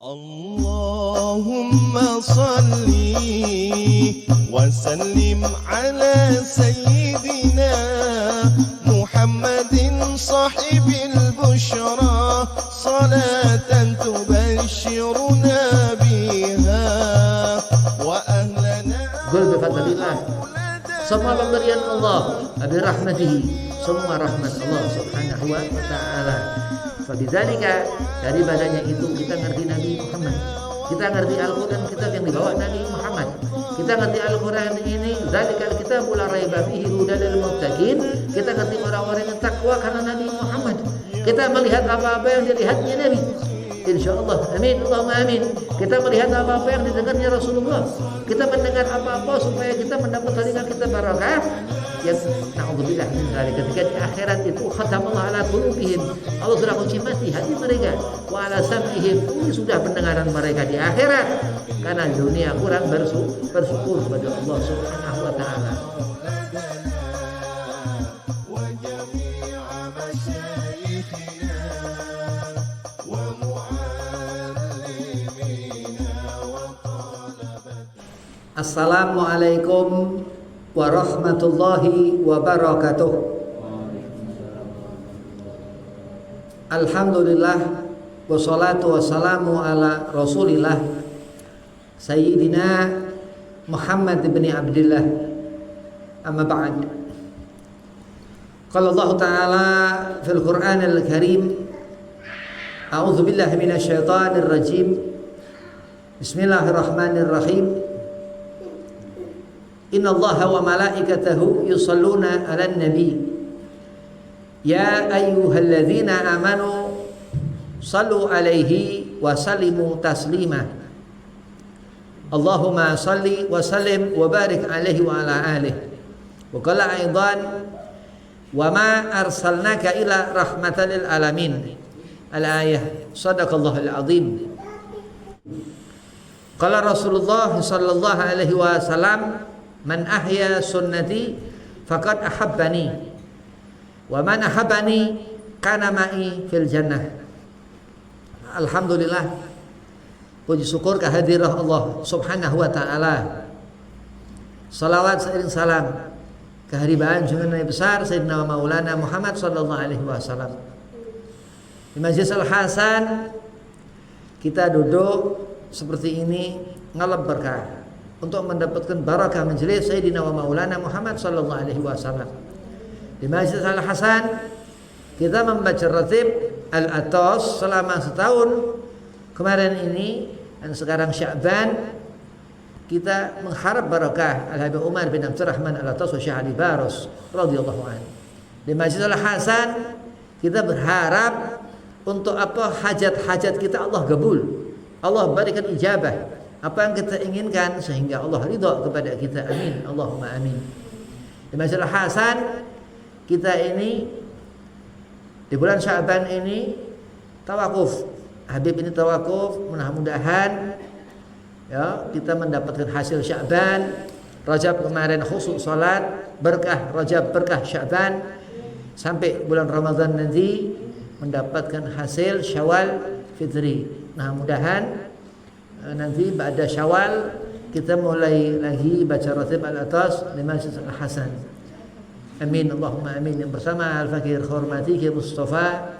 Allahumma salli wa sallim ala sayyidina Muhammadin sahibil bushra salatan tubashiruna biha wa ahlana. Qul bifadlillah. Semua pemberian Allah, abi rahmatihi, semua rahmat Allah Subhanahu wa taala. Fabidhalika, dari badannya itu kita ngerti Nabi Muhammad, kita ngerti Al-Quran, kitab yang dibawa Nabi Muhammad, kita ngerti Al-Quran ini zalikal kitabul la raiba fihi hudal lil muttaqin, kita ngerti orang-orang yang takwa karena Nabi Muhammad, kita melihat apa-apa yang dilihatnya Nabi, insyaallah, amin, Allahumma amin. Kita melihat apa-apa yang didengarnya Rasulullah, kita mendengar apa-apa supaya kita mendapat telinga kita barakah. Yang na'udzubillah min dzalik, ketika di akhirat itu khatamallahu ala qulubihim, Allah sudah kunci mati hati mereka, wa ala sam'ihim, ini sudah pendengaran mereka di akhirat, karena dunia kurang bersyukur kepada Allah Subhanahu wa taala. Assalamualaikum warahmatullahi wabarakatuh. Alhamdulillah wassalatu wassalamu ala Rasulillah Sayyidina Muhammad ibn Abdillah. Amma ba'd. Qala Allah Ta'ala fil Qur'anil Karim, a'udzu billahi minasy syaithanir rajim. Bismillahirrahmanirrahim. Inna Allaha wa malaikatahu yusalluna 'alan nabi. Ya ayyuhalladzina amanu sallu 'alaihi wa sallimu taslima. Allahumma salli wa sallim wa barik 'alaihi wa 'ala alihi. Wa qala aidan wa ma arsalnaka ila rahmatan lil alamin. Al-ayah. Shadaqallahul azim. Qala Rasulullah sallallahu alaihi wasallam, man ahya sunnati faqad ahabbani wa man ahabbani kana ma'i fil jannah. Alhamdulillah, puji syukur kehadiran Allah Subhanahu wa taala. Salawat seiring salam keharibaan junjungan Nabi besar Sayyidina Maulana Muhammad sallallahu alaihi wasallam. Di Masjid Al-Hasan kita duduk seperti ini ngalap berkah untuk mendapatkan barakah majelis Sayyidina wa Maulana Muhammad sallallahu alaihi wasallam. Di Masjid Al-Hasan kita membaca ratib Al-Atas selama setahun kemarin ini, dan sekarang Sya'ban kita mengharap barakah Al-Habib Umar bin Abdurrahman Al-Atas wa Syekh Ali Baros radhiyallahu anhu. Di Masjid Al-Hasan kita berharap untuk apa, hajat-hajat kita Allah kabul, Allah berikan ijabah apa yang kita inginkan sehingga Allah ridha kepada kita, amin, Allahumma amin. Di Masjid Al-Hasan kita ini di bulan Sya'ban ini tawakuf, Habib ini tawakuf, mudah-mudahan ya kita mendapatkan hasil Sya'ban. Rajab kemarin khusus salat berkah Rajab, berkah Sya'ban, sampai bulan Ramadan nanti mendapatkan hasil Syawal Fitri. Nah, mudahan nanti pada Syawal kita mulai lagi baca ratib Al-Atas di Masjid Al-Hasan. Amin, Allahumma amin. Yang bersama Al-Fakir Khormati Ki Mustafa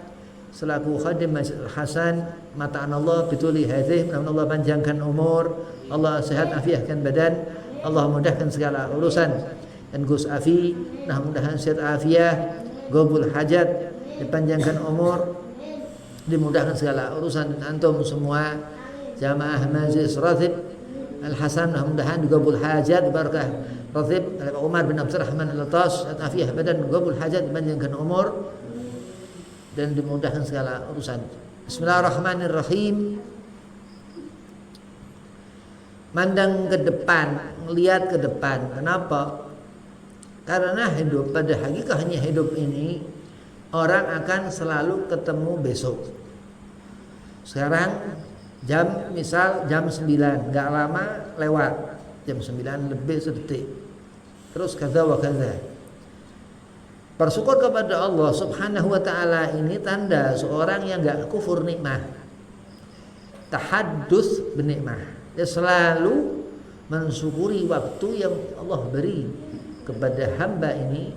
selaku khadim Masjid Al-Hasan, mata'an Allah bituli hadih, Allah panjangkan umur, Allah sehat afiahkan badan, Allah mudahkan segala urusan. Dan Gus Afi, nah mudahan sehat afiah, gobul hajat, dipanjangkan umur, dimudahkan segala urusan. Dan antum semua jamaah Majlis Ratib Al-Hasan, mudah-mudahan digabul hajat, barakah Ratib Umar bin Abdurrahman Al-Atas, afiyah badan, digabul hajat, dipanjangkan umur dan dimudahkan segala urusan. Bismillahirrahmanirrahim. Mandang ke depan, melihat ke depan. Kenapa? Karena hidup pada hakikatnya hidup ini orang akan selalu ketemu besok. Sekarang misal jam 9, enggak lama lewat jam 9 lebih sedetik, terus kaza wa kaza. Bersyukur kepada Allah Subhanahu wa taala ini tanda seorang yang enggak kufur nikmat. tahaddus binikmah. Dia selalu mensyukuri waktu yang Allah beri kepada hamba ini,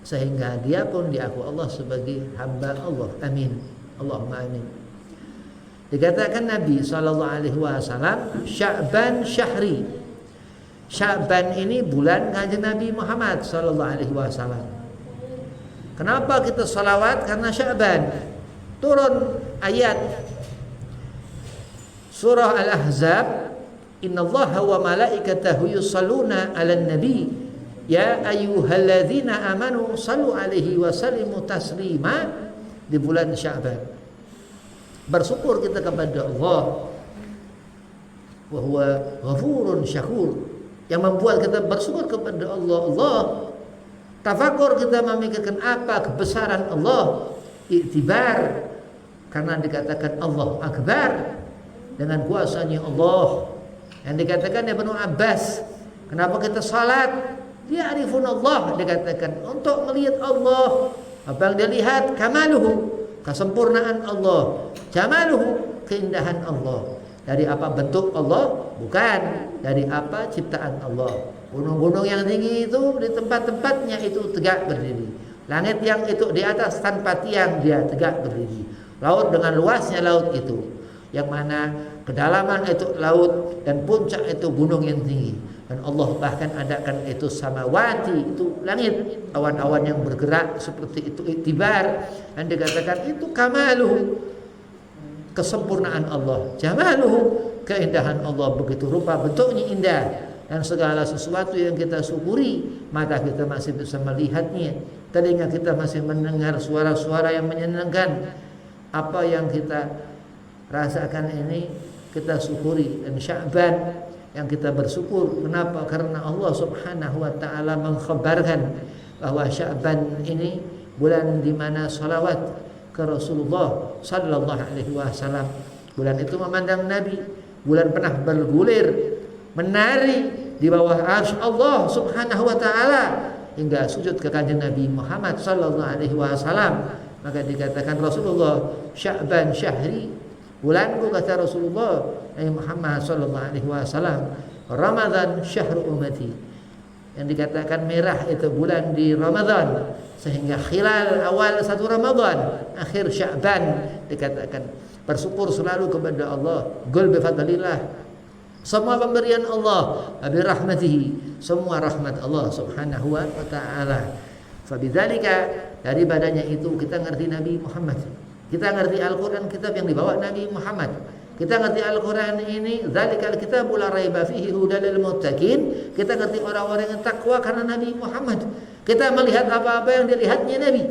sehingga dia pun diaku Allah sebagai hamba Allah. Amin. Allahumma amin. Dikatakan Nabi SAW, Sya'ban syahri. Sya'ban ini bulan kanjeng Nabi Muhammad SAW. Kenapa kita salawat? Karena Sya'ban turun ayat surah Al-Ahzab, innallaha wa malaikatahu yusalluna 'alan nabi ya ayyuhalladzina amanu sallu 'alaihi wa sallimu taslima, di bulan Sya'ban. Bersyukur kita kepada Allah, wa huwa ghafurun syakur, yang membuat kita bersyukur kepada Allah. Tafakur, kita memikirkan apa kebesaran Allah. Iktibar, karena dikatakan Allah Akbar, dengan kuasanya Allah. Yang dikatakan Ibnu Abbas, kenapa kita salat? Dia arifun Allah, dikatakan untuk melihat Allah. Apa yang dia lihat? Kamaluhu, kesempurnaan Allah. Jamaluhu, keindahan Allah. Dari apa bentuk Allah? Bukan. Dari apa ciptaan Allah. Gunung-gunung yang tinggi itu di tempat-tempatnya itu tegak berdiri. Langit yang itu di atas tanpa tiang dia tegak berdiri. Laut dengan luasnya laut itu, yang mana kedalaman itu laut dan puncak itu gunung yang tinggi. Dan Allah bahkan adakan itu samawati, itu langit, awan-awan yang bergerak seperti itu, iktibar. Dan dikatakan itu kamaluhu, kesempurnaan Allah. Jamaluhu, keindahan Allah, begitu rupa bentuknya indah. Dan segala sesuatu yang kita syukuri, mata kita masih bisa melihatnya, telinga kita masih mendengar suara-suara yang menyenangkan. Apa yang kita rasakan ini kita syukuri. Dan Sya'ban yang kita bersyukur, kenapa? Karena Allah Subhanahu wa taala mengkhabarkan bahwa Sya'ban ini bulan di mana salawat ke Rasulullah sallallahu alaihi wasallam. Bulan itu memandang Nabi, bulan pernah bergulir menari di bawah arsy Allah Subhanahu wa taala hingga sujud ke kanjeng Nabi Muhammad sallallahu alaihi wasallam. Maka dikatakan Rasulullah, Sya'ban syahri, bulanku, kata Rasulullah Nabi Muhammad sallallahu alaihi wasallam, Ramadan syahru ummati. Yang dikatakan merah itu bulan di Ramadan, sehingga khilal awal satu Ramadan, akhir Sya'ban, dikatakan bersyukur selalu kepada Allah. Qul bi fadlillah, semua pemberian Allah, bi rahmatihi, semua rahmat Allah Subhanahu wa taala. Fabidzalika, dari badannya itu kita ngerti Nabi Muhammad. Kita ngerti Al-Qur'an, kitab yang dibawa Nabi Muhammad. Kita ngerti Al-Qur'an ini, dzalikal kitabu la raiba fihi hudal lil muttaqin. Kita ngerti orang-orang yang takwa karena Nabi Muhammad. Kita melihat apa-apa yang dilihatnya Nabi.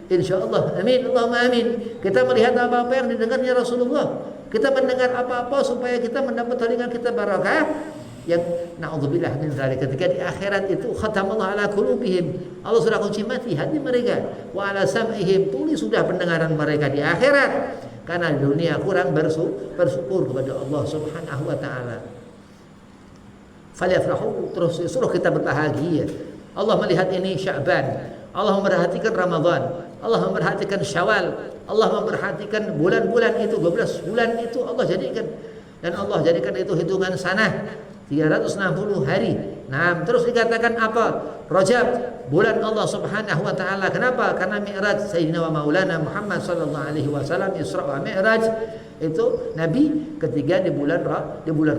Insyaallah, amin, Allahumma amin. Kita melihat apa-apa yang didengarnya Rasulullah. Kita mendengar apa-apa supaya kita mendapat telinga kita barakah. Yang na'udzubillah min dzalik, ketika di akhirat itu khatamallahu ala qulubihim, Allah sudah kunci mati hati mereka, wa ala sam'ihim, tulis sudah pendengaran mereka di akhirat, karena di dunia kurang bersyukur kepada Allah Subhanahu wa taala. Falyafrahu, terus suruh kita berbahagia. Allah melihat ini Sya'ban, Allah memperhatikan Ramadan, Allah memperhatikan Syawal, Allah memperhatikan bulan-bulan itu, 12 bulan itu Allah jadikan, dan Allah jadikan itu hitungan sanah 360 hari. Nah, terus dikatakan apa? Rajab, bulan Allah Subhanahu wa taala. Kenapa? Karena Mi'raj Sayyidina wa Maulana Muhammad sallallahu alaihi wasallam, Isra wa Mi'raj itu Nabi ketiga di bulan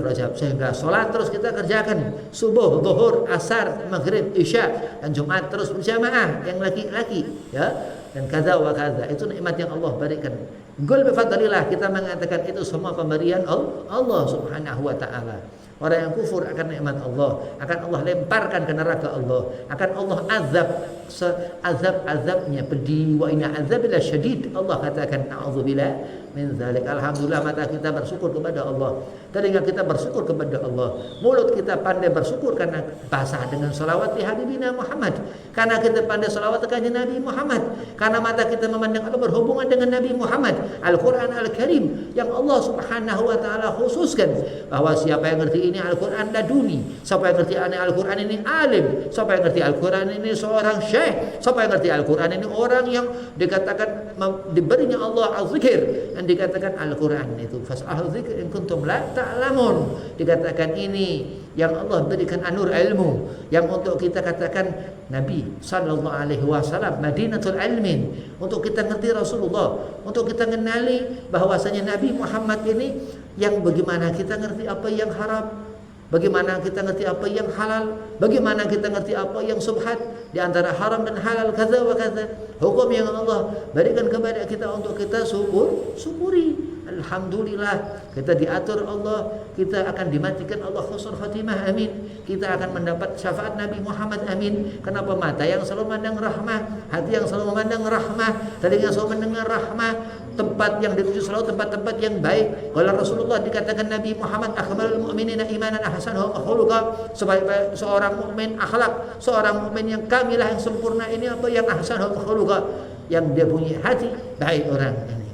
Rajab. Sehingga salat terus kita kerjakan, subuh, zuhur, asar, maghrib, isya, dan Jumat terus berjamaah yang laki-laki, ya. Dan kaza wa kaza, itu nikmat yang Allah berikan. Qul bi fadlillah, kita mengatakan itu semua pemberian Allah Subhanahu wa taala. Orang yang kufur akan nikmat Allah, akan Allah lemparkan ke neraka Allah, akan Allah azab seazab-azabnya pedih. Wa inna azabil syadid, Allah katakan na'udzubillah min dzalik. Alhamdulillah, mata kita bersyukur kepada Allah, telinga kita bersyukur kepada Allah, mulut kita pandai bersyukur karena basah dengan salawat di habibina Muhammad, karena kita pandai salawat ke Nabi Muhammad, karena mata kita memandang Allah berhubungan dengan Nabi Muhammad. Al-Quran Al-Karim yang Allah Subhanahu wa taala khususkan bahwa siapa yang ngerti ini Al-Quran laduni, siapa yang ngerti Al-Quran ini alim, siapa yang ngerti Al-Quran ini seorang syekh, siapa yang ngerti Al-Quran ini orang yang dikatakan diberinya Allah al-zikir yang dikatakan Al-Quran itu. Fas'alu dzikr in kuntum la ta'lamun. Dikatakan ini yang Allah berikan anur ilmu, yang untuk kita katakan Nabi sallallahu alaihi wasallam Madinatul ilmin, untuk kita ngerti Rasulullah, untuk kita kenali bahwasanya Nabi Muhammad ini yang bagaimana kita ngerti apa yang haram, bagaimana kita ngerti apa yang halal, bagaimana kita ngerti apa yang subhat di antara haram dan halal, kaza wa kaza. Hukum yang Allah berikan kepada kita untuk kita syukuri. Alhamdulillah, kita diatur Allah, kita akan dimatikan Allah husnul khatimah, amin. Kita akan mendapat syafaat Nabi Muhammad, amin. Kenapa? Mata yang selalu memandang rahmah, hati yang selalu memandang rahmah, telinga yang selalu mendengar rahmah, tempat yang dituju selalu tempat-tempat yang baik. Kalau Rasulullah dikatakan Nabi Muhammad akmalul mu'minina imanan ahsanuhum khuluqa, sebaik seorang mukmin akhlak, seorang mukmin yang kamilah, yang sempurna ini apa? Yang ahsanuhum khuluqa, yang dia punya hati baik orang ini.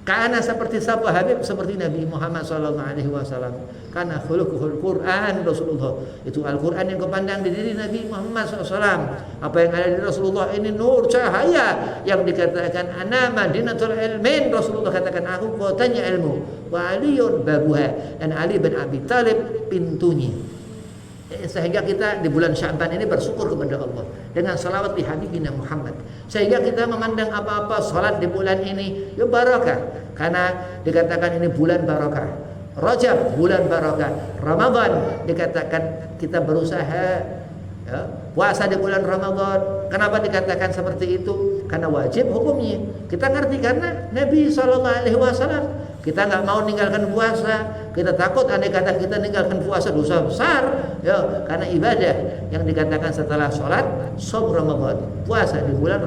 Karena seperti siapa Habib? Seperti Nabi Muhammad SAW. Karena khuluquhul Quran, Rasulullah itu Al-Quran yang kepandang di diri Nabi Muhammad SAW. Apa yang ada di Rasulullah ini nur cahaya, yang dikatakan ana madinatul ilmin. Rasulullah katakan aku kotanya ilmu, wa aliyun babuha, dan Ali bin Abi Thalib pintunya. Sehingga kita di bulan Sya'ban ini bersyukur kepada Allah dengan salawat di Habibina Muhammad, sehingga kita memandang apa-apa salat di bulan ini ya barakah, karena dikatakan ini bulan barakah. Rajab bulan barakah, Ramadan dikatakan kita berusaha ya, puasa di bulan Ramadan. Kenapa dikatakan seperti itu? Karena wajib hukumnya. Kita ngerti karena Nabi SAW. Kita nggak mau meninggalkan puasa, kita takut andai kata kita meninggalkan puasa dosa besar, ya, karena ibadah yang dikatakan setelah sholat, shaum Ramadan, puasa di bulan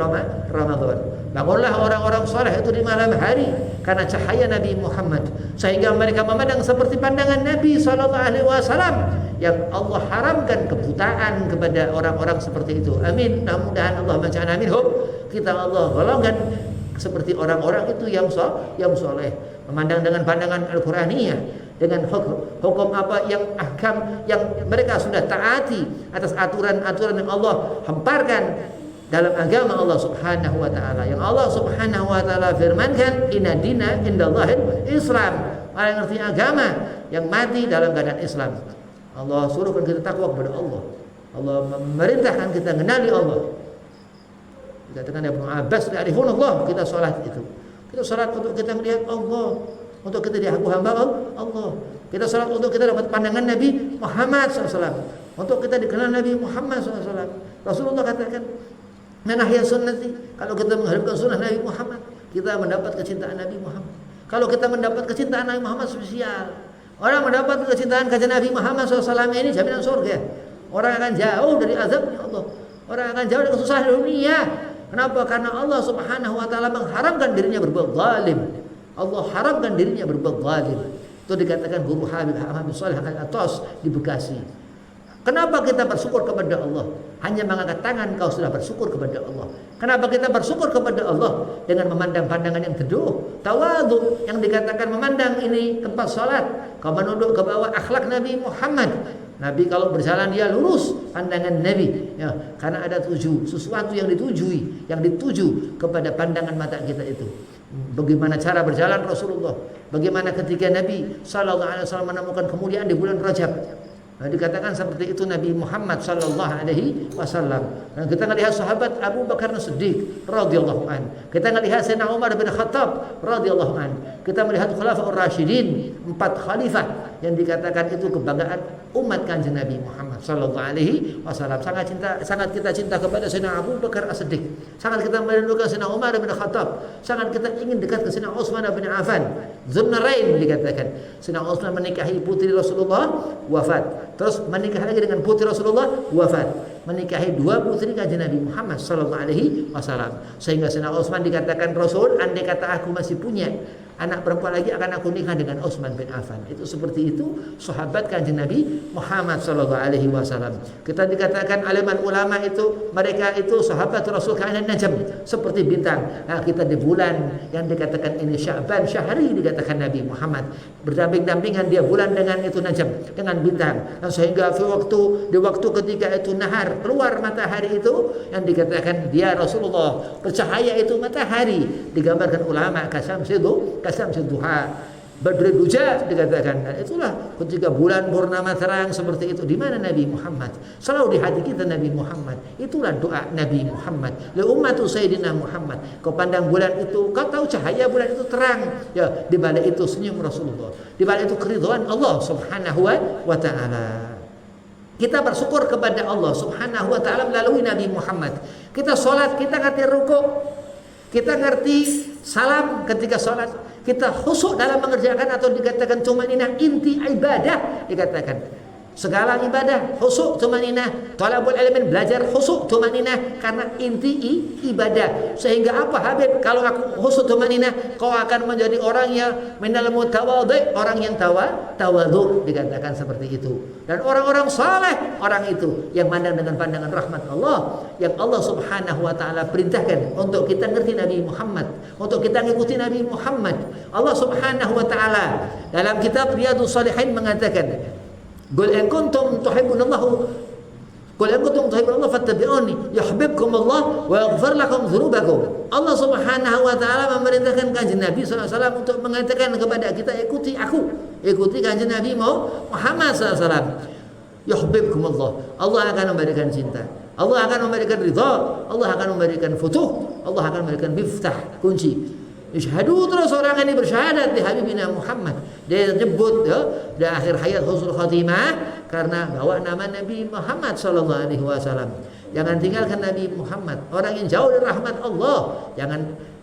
Ramadan. Bangunlah orang-orang soleh itu di malam hari karena cahaya Nabi Muhammad, sehingga mereka memandang seperti pandangan Nabi SAW, yang Allah haramkan kebutaan kepada orang-orang seperti itu. Amin. Mudah-mudahan Allah menjadikan minhum, kita Allah golongkan seperti orang-orang itu yang soleh, memandang dengan pandangan Al-Quraniyah, dengan hukum apa yang ahkam yang mereka sudah taati atas aturan-aturan yang Allah hemparkan dalam agama Allah Subhanahu wa taala. Yang Allah Subhanahu wa taala firmankan, inna dina indallahil Islam. Orang yang ngerti agama yang mati dalam keadaan Islam. Allah suruhkan kita takwa kepada Allah. Allah memerintahkan kita mengenali Allah. Dikatakan Ibnu Abbas, ya'rifunallah, kita sholat itu. Kita sholat untuk kita melihat Allah, untuk kita diaku hamba Allah. Kita sholat untuk kita dapat pandangan Nabi Muhammad SAW, untuk kita dikenal Nabi Muhammad SAW. Rasulullah katakan, man ahya sunnati, kalau kita mengharapkan sunnah Nabi Muhammad, kita mendapat kecintaan Nabi Muhammad. Kalau kita mendapat kecintaan Nabi Muhammad spesial. Orang mendapat kecintaan kajian Nabi Muhammad SAW ini jaminan surga. Orang akan jauh dari azabnya Allah. Orang akan jauh dari kesusahan dunia. Kenapa? Karena Allah Subhanahu wa taala mengharamkan dirinya berbuat zalim. Allah haramkan dirinya berbuat zalim. Itu dikatakan guru Habib Shalih Al-Atas di Bekasi. Kenapa kita bersyukur kepada Allah? Hanya mengangkat tangan kau sudah bersyukur kepada Allah. Kenapa kita bersyukur kepada Allah? Dengan memandang pandangan yang teduh, tawadhu, yang dikatakan memandang ini tempat salat, kau menunduk ke bawah akhlak Nabi Muhammad. Nabi kalau berjalan dia lurus pandangan Nabi, ya, karena ada sesuatu yang dituju kepada pandangan mata kita itu. Bagaimana cara berjalan Rasulullah? Bagaimana ketika Nabi sallallahu alaihi wasallam menemukan kemuliaan di bulan Rajab? Nah, dikatakan seperti itu Nabi Muhammad sallallahu alaihi wasallam. Dan kita melihat sahabat Abu Bakar As-Siddiq radhiyallahu an. Kita melihat Sayyidina Umar bin Khattab radhiyallahu an. Kita melihat Khulafaur Rasyidin, 4 khalifah yang dikatakan itu kebanggaan umat Kanjeng Nabi Muhammad sallallahu alaihi wasallam. Sangat kita cinta kepada Sayyidina Abu Bakar As-Siddiq. Sangat kita merindukan Sayyidina Umar bin Khattab. Sangat kita ingin dekat ke Sayyidina Utsman bin Affan. Dzunarain dikatakan. Sayyidina Utsman menikahi putri Rasulullah, wafat. Terus menikah lagi dengan putri Rasulullah, wafat. Menikahi 2 putri Kanjeng Nabi Muhammad sallallahu alaihi wasallam. Sehingga Sayyidina Utsman dikatakan Rasul, andai kata aku masih punya anak perempuan lagi akan aku nikah dengan Utsman bin Affan. Itu seperti itu sahabat Kanjeng Nabi Muhammad sallallahu alaihi wasallam. Kita dikatakan aliman ulama itu mereka itu sahabat Rasul ka'anan najm, seperti bintang. Nah, kita di bulan yang dikatakan ini Sya'ban, syahri dikatakan Nabi Muhammad. Berdamping-dampingan dia bulan dengan itu najm, dengan bintang. Dan sehingga di waktu ketika itu nahar keluar matahari itu yang dikatakan dia Rasulullah bercahaya itu matahari, digambarkan ulama kasam duha, badrul duja dikatakan. Dan itulah ketika bulan purnama terang seperti itu, di mana Nabi Muhammad? Selalu di hati kita Nabi Muhammad. Itulah doa Nabi Muhammad li ummatu sayyidina Muhammad. Kau pandang bulan itu, kau tahu cahaya bulan itu terang, ya, di balik itu senyum Rasulullah, di balik itu keridhaan Allah Subhanahu wa taala. Kita bersyukur kepada Allah Subhanahu wa taala melalui Nabi Muhammad. Kita sholat, kita ngerti rukuk, kita ngerti salam ketika sholat, kita khusyuk dalam mengerjakan atau dikatakan tumaninah inti ibadah, dikatakan segala ibadah khusyuk tumaninah, talabul ilmin belajar khusyuk tumaninah karena inti ibadah. Sehingga apa Habib, kalau aku khusyuk tumaninah kau akan menjadi orang yang minal mutawadhi, orang yang tawadhu, dikatakan seperti itu. Dan orang-orang saleh, orang itu yang mandang dengan pandangan rahmat Allah, yang Allah Subhanahu wa taala perintahkan untuk kita ngerti Nabi Muhammad, untuk kita ngikuti Nabi Muhammad. Allah Subhanahu wa taala dalam kitab Riyadhus Shalihin mengatakan, Qul in kuntum tuhibbunallahu Qul in kuntum tuhibbunallahu fattabi'uni yuhibbukumullah wa yaghfir lakum dzunubakum. Allah Subhanahu wa taala memerintahkan Kanjeng Nabi sallallahu alaihi wasallam untuk mengatakan kepada kita, ikuti aku, ikuti Kanjeng Nabi Muhammad sallallahu alaihi wasallam. Yuhibbukumullah. Allah akan memberikan cinta, Allah akan memberikan ridha, Allah akan memberikan futuh, Allah akan memberikan miftah, kunci. Isyhadu, terus orang ini bersyahadat di Habibina Muhammad. Dia nyebut ya, di akhir hayat husnul khatimah karena bawa nama Nabi Muhammad sallallahu alaihi wasallam. Jangan tinggalkan Nabi Muhammad. Orang yang jauh dari rahmat Allah,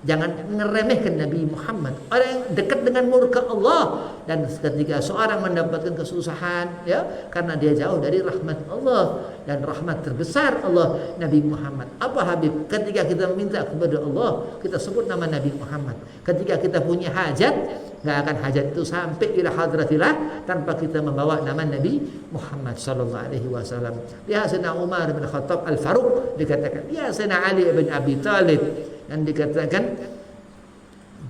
jangan ngeremehkan Nabi Muhammad. Orang yang dekat dengan murka Allah, dan ketika seorang mendapatkan kesusahan ya karena dia jauh dari rahmat Allah, dan rahmat terbesar Allah Nabi Muhammad. Apa Habib? Ketika kita meminta kepada Allah, kita sebut nama Nabi Muhammad. Ketika kita punya hajat, nggak akan hajat itu sampai ila hadratillah tanpa kita membawa nama Nabi Muhammad sallallahu alaihi wasallam. Ya Sayyidina Umar bin Khattab Al-Faruq dikatakan, ya Sayyidina Ali bin Abi Thalib, dan dikatakan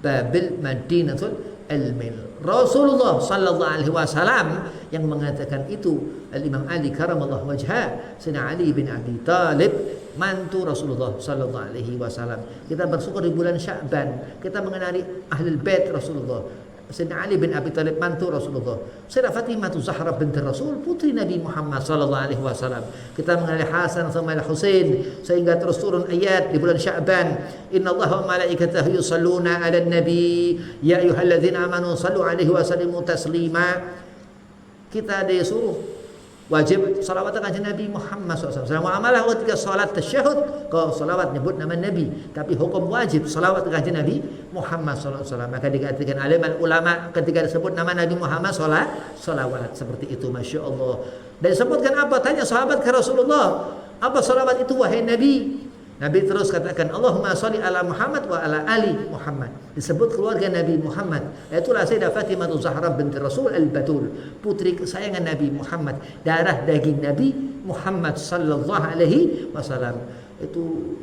Babil Madinatul Ilmil. Rasulullah sallallahu alaihi wasallam yang mengatakan itu Al-Imam Ali karamallahu wajhah, Sayyidina Ali bin Abi Thalib, mantu Rasulullah sallallahu alaihi wasallam. Kita bersyukur di bulan Sya'ban kita mengenali Ahlul Bait Rasulullah. Sayyidina Ali bin Abi Thalib mantu Rasulullah. Sayyidah Fatimah Zahra binti Rasul, putri Nabi Muhammad sallallahu alaihi wasallam. Kita mengenali Hasan sama Al-Husain sehingga terus turun ayat di bulan Sya'ban. Innallaha wa malaikatahu yusalluna 'alan nabi ya ayyuhalladzina amanu sallu 'alaihi wa sallimu taslima. Kita disuruh wajib salawat kepada Nabi Muhammad SAW. Muamalah ketika salat tasyahud, kau salawat nyebut nama Nabi, tapi hukum wajib salawat kepada Nabi Muhammad SAW. Maka dikatakan aliman ulama ketika disebut nama Nabi Muhammad salawat seperti itu, masya Allah. Dan disebutkan apa? Tanya sahabat ke Rasulullah, apa salawat itu wahai Nabi? Nabi terus katakan, Allahumma sholli ala Muhammad wa ala ali Muhammad. Disebut keluarga Nabi Muhammad. Itulah Sayyidah Fatimah Zahra binti Rasul Al-Batul, putri kesayangan Nabi Muhammad, darah daging Nabi Muhammad sallallahu alaihi wasallam. Itu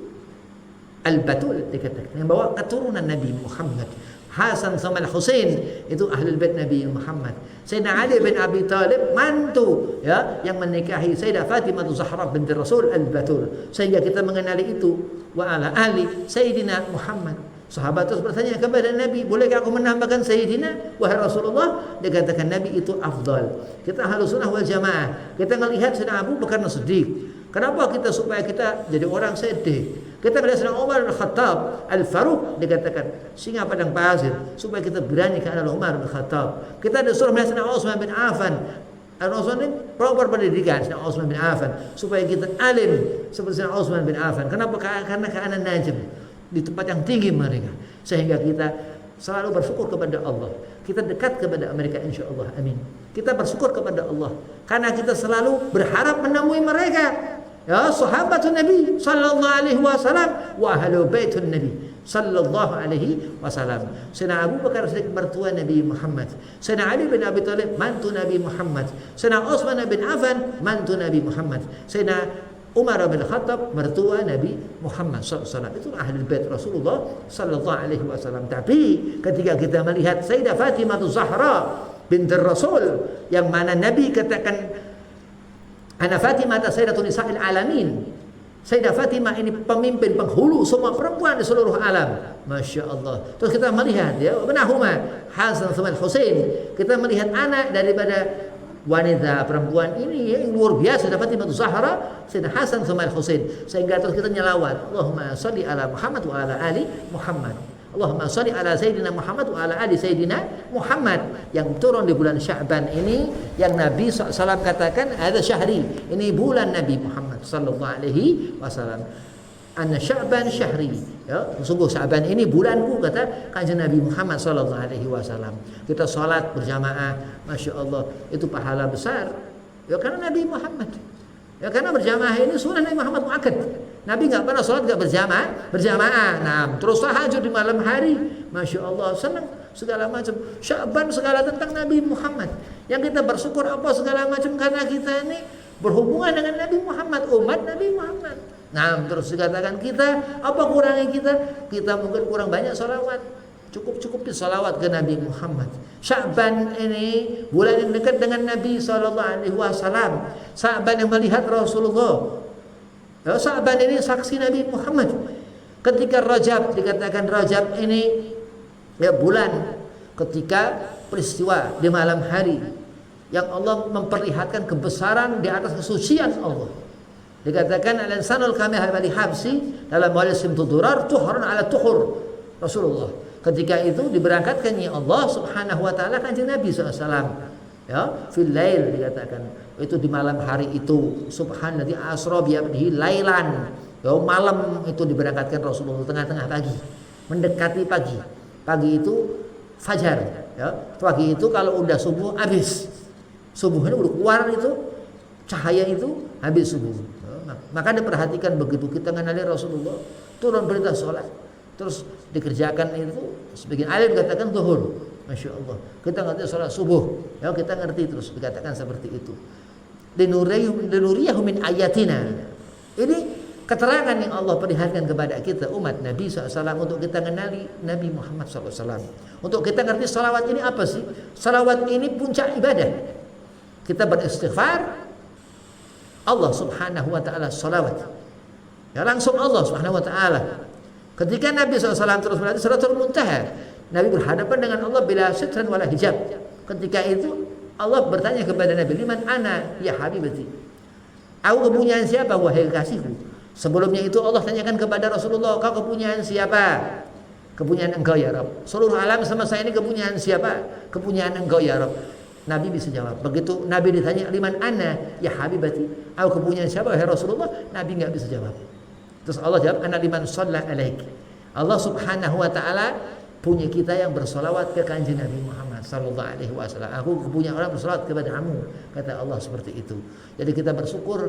Al-Batul dikatakan, yang bawa keturunan Nabi Muhammad. Hasan sama Al-Husain itu Ahlul Bait Nabi Muhammad. Sayyidina Ali bin Abi Thalib mantu ya yang menikahi Sayyidah Fatimah Zahra binti Rasul Al-Batul. Sehingga kita mengenali itu wa ala ali Sayyidina Muhammad. Sahabat terus bertanya kepada Nabi, bolehkah aku menambahkan Sayyidina wahai Rasulullah? Dia katakan Nabi itu afdal. Kita Ahlus Sunnah wal Jamaah, kita melihat Sayyidina Abu Bakar As-Siddiq. Kenapa kita supaya kita jadi orang sedih? Kita melihat Sayyidina Umar bin Khattab Al-Faruq dikatakan singa padang pasir, supaya kita berani ke arah Umar bin Khattab. Kita disuruh melihat Sayyidina Utsman bin Affan. Al-Utsman ini proper pendidikan Sayyidina Utsman bin Affan, supaya kita alim seperti Sayyidina Utsman bin Affan. Kenapa? Karena keanan najm di tempat yang tinggi mereka, sehingga kita selalu bersyukur kepada Allah. Kita dekat kepada mereka insyaallah, amin. Kita bersyukur kepada Allah karena kita selalu berharap menemui mereka. Ya sahabatun Nabi sallallahu alaihi wasallam wa ahlu baitun Nabi. sallallahu alaihi wasallam. Sayyidina Abu Bakar Siddiq mertua Nabi Muhammad. Sayyidina Ali bin Abi Thalib mantu Nabi Muhammad. Sayyidina Utsman bin Affan mantu Nabi Muhammad. Sayyidina Umar bin Khattab mertua Nabi Muhammad SAW. Itu ahli bait Rasulullah sallallahu alaihi wasallam. Tapi ketika kita melihat Sayyidah Fatimah Zahra binti Rasul, yang mana Nabi katakan ana Fatimah sayyidatun nisa'il alamin. Sayyidah Fatimah ini pemimpin penghulu semua perempuan di seluruh alam. Masya Allah. Terus kita melihat ya, benahuma Hasan sama Husain. Kita melihat anak daripada wanita perempuan ini yang luar biasa, dapat Fatimah Zahra, Sayyidina Hasan sama Husain. Sehingga terus kita nyelawat, Allahumma sholli ala Muhammad wa ala ali Muhammad. Allahumma sholli ala Sayyidina Muhammad wa ala ali Sayyidina Muhammad, yang turun di bulan Sya'ban ini, yang Nabi SAW katakan ada syahri, ini bulan Nabi Muhammad sallallahu alaihi wasallam. Anna Sya'ban syahri, ya, sungguh Sya'ban ini bulanku, kata kanjeng Nabi Muhammad sallallahu alaihi wasallam. Kita sholat berjamaah, masya Allah, itu pahala besar. Ya karena Nabi Muhammad. Ya karena berjamaah ini sunnah Nabi Muhammad muakkad. Nabi nggak pernah sholat nggak berjamaah. Nah, terus tahajud di malam hari, masya Allah, senang segala macam. Sya'ban segala tentang Nabi Muhammad. Yang kita bersyukur apa segala macam karena kita ini berhubungan dengan Nabi Muhammad, umat Nabi Muhammad. Nah, terus dikatakan kita, apa kurangnya kita? Kita mungkin kurang banyak salawat. Cukup-cukup salawat ke Nabi Muhammad. Sya'ban ini bulan yang dekat dengan Nabi SAW. Sya'ban yang melihat Rasulullah. Ya, Sya'ban ini saksi Nabi Muhammad. Ketika Rajab, dikatakan Rajab ini ya bulan ketika peristiwa di malam hari yang Allah memperlihatkan kebesaran di atas kesucian Allah. Dikatakan al-insanul kamil habali habsi dalam walisim tudurar tuhurun ala tuhur Rasulullah. Ketika itu diberangkatkannya Allah Subhanahu wa taala kanjeng Nabi SAW. Ya, fil lail dikatakan. Itu di malam hari itu subhanalladzi asra bi abdihi lailan. Ya, malam itu diberangkatkan Rasulullah tengah-tengah pagi, mendekati pagi. Pagi itu fajar, ya. Pagi itu kalau udah subuh habis. Subuhnya udah keluar itu cahaya itu habis subuh. Maka diperhatikan begitu kita mengenali Rasulullah, turun perintah sholat, terus dikerjakan itu. Sebagian alim katakan zuhur, masya Allah. Kita ngerti sholat subuh, ya kita ngerti terus dikatakan seperti itu. Linuriyahu min ayatina. Ini keterangan yang Allah perlihatkan kepada kita umat Nabi SAW untuk kita mengenali Nabi Muhammad SAW. Untuk kita ngerti salawat ini apa sih? Salawat ini puncak ibadah. Kita beristighfar, Allah Subhanahu wa taala salawat. Ya langsung Allah Subhanahu wa taala. Ketika Nabi SAW terus berada di Sidratul Muntaha, Nabi berhadapan dengan Allah bila sitran wala hijab. Ketika itu Allah bertanya kepada Nabi, "Liman ana ya habibati?" Aku kepunyaan siapa wahai kekasihku? Sebelumnya itu Allah tanyakan kepada Rasulullah, "Kau kepunyaan siapa?" "Kepunyaan engkau ya Rabb." "Seluruh alam semesta ini kepunyaan siapa?" "Kepunyaan engkau ya Rabb." Nabi bisa jawab. Begitu Nabi ditanya, "Liman ana ya habibati?" Aku kepunyaan siapa wahai Rasulullah? Nabi enggak bisa jawab. Terus Allah jawab, "Ana liman shalla alaik." Allah Subhanahu wa taala punya kita yang bersolawat ke kanjeng Nabi Muhammad sallallahu alaihi wasallam. Aku punya orang bersolawat kepadamu, kata Allah seperti itu. Jadi kita bersyukur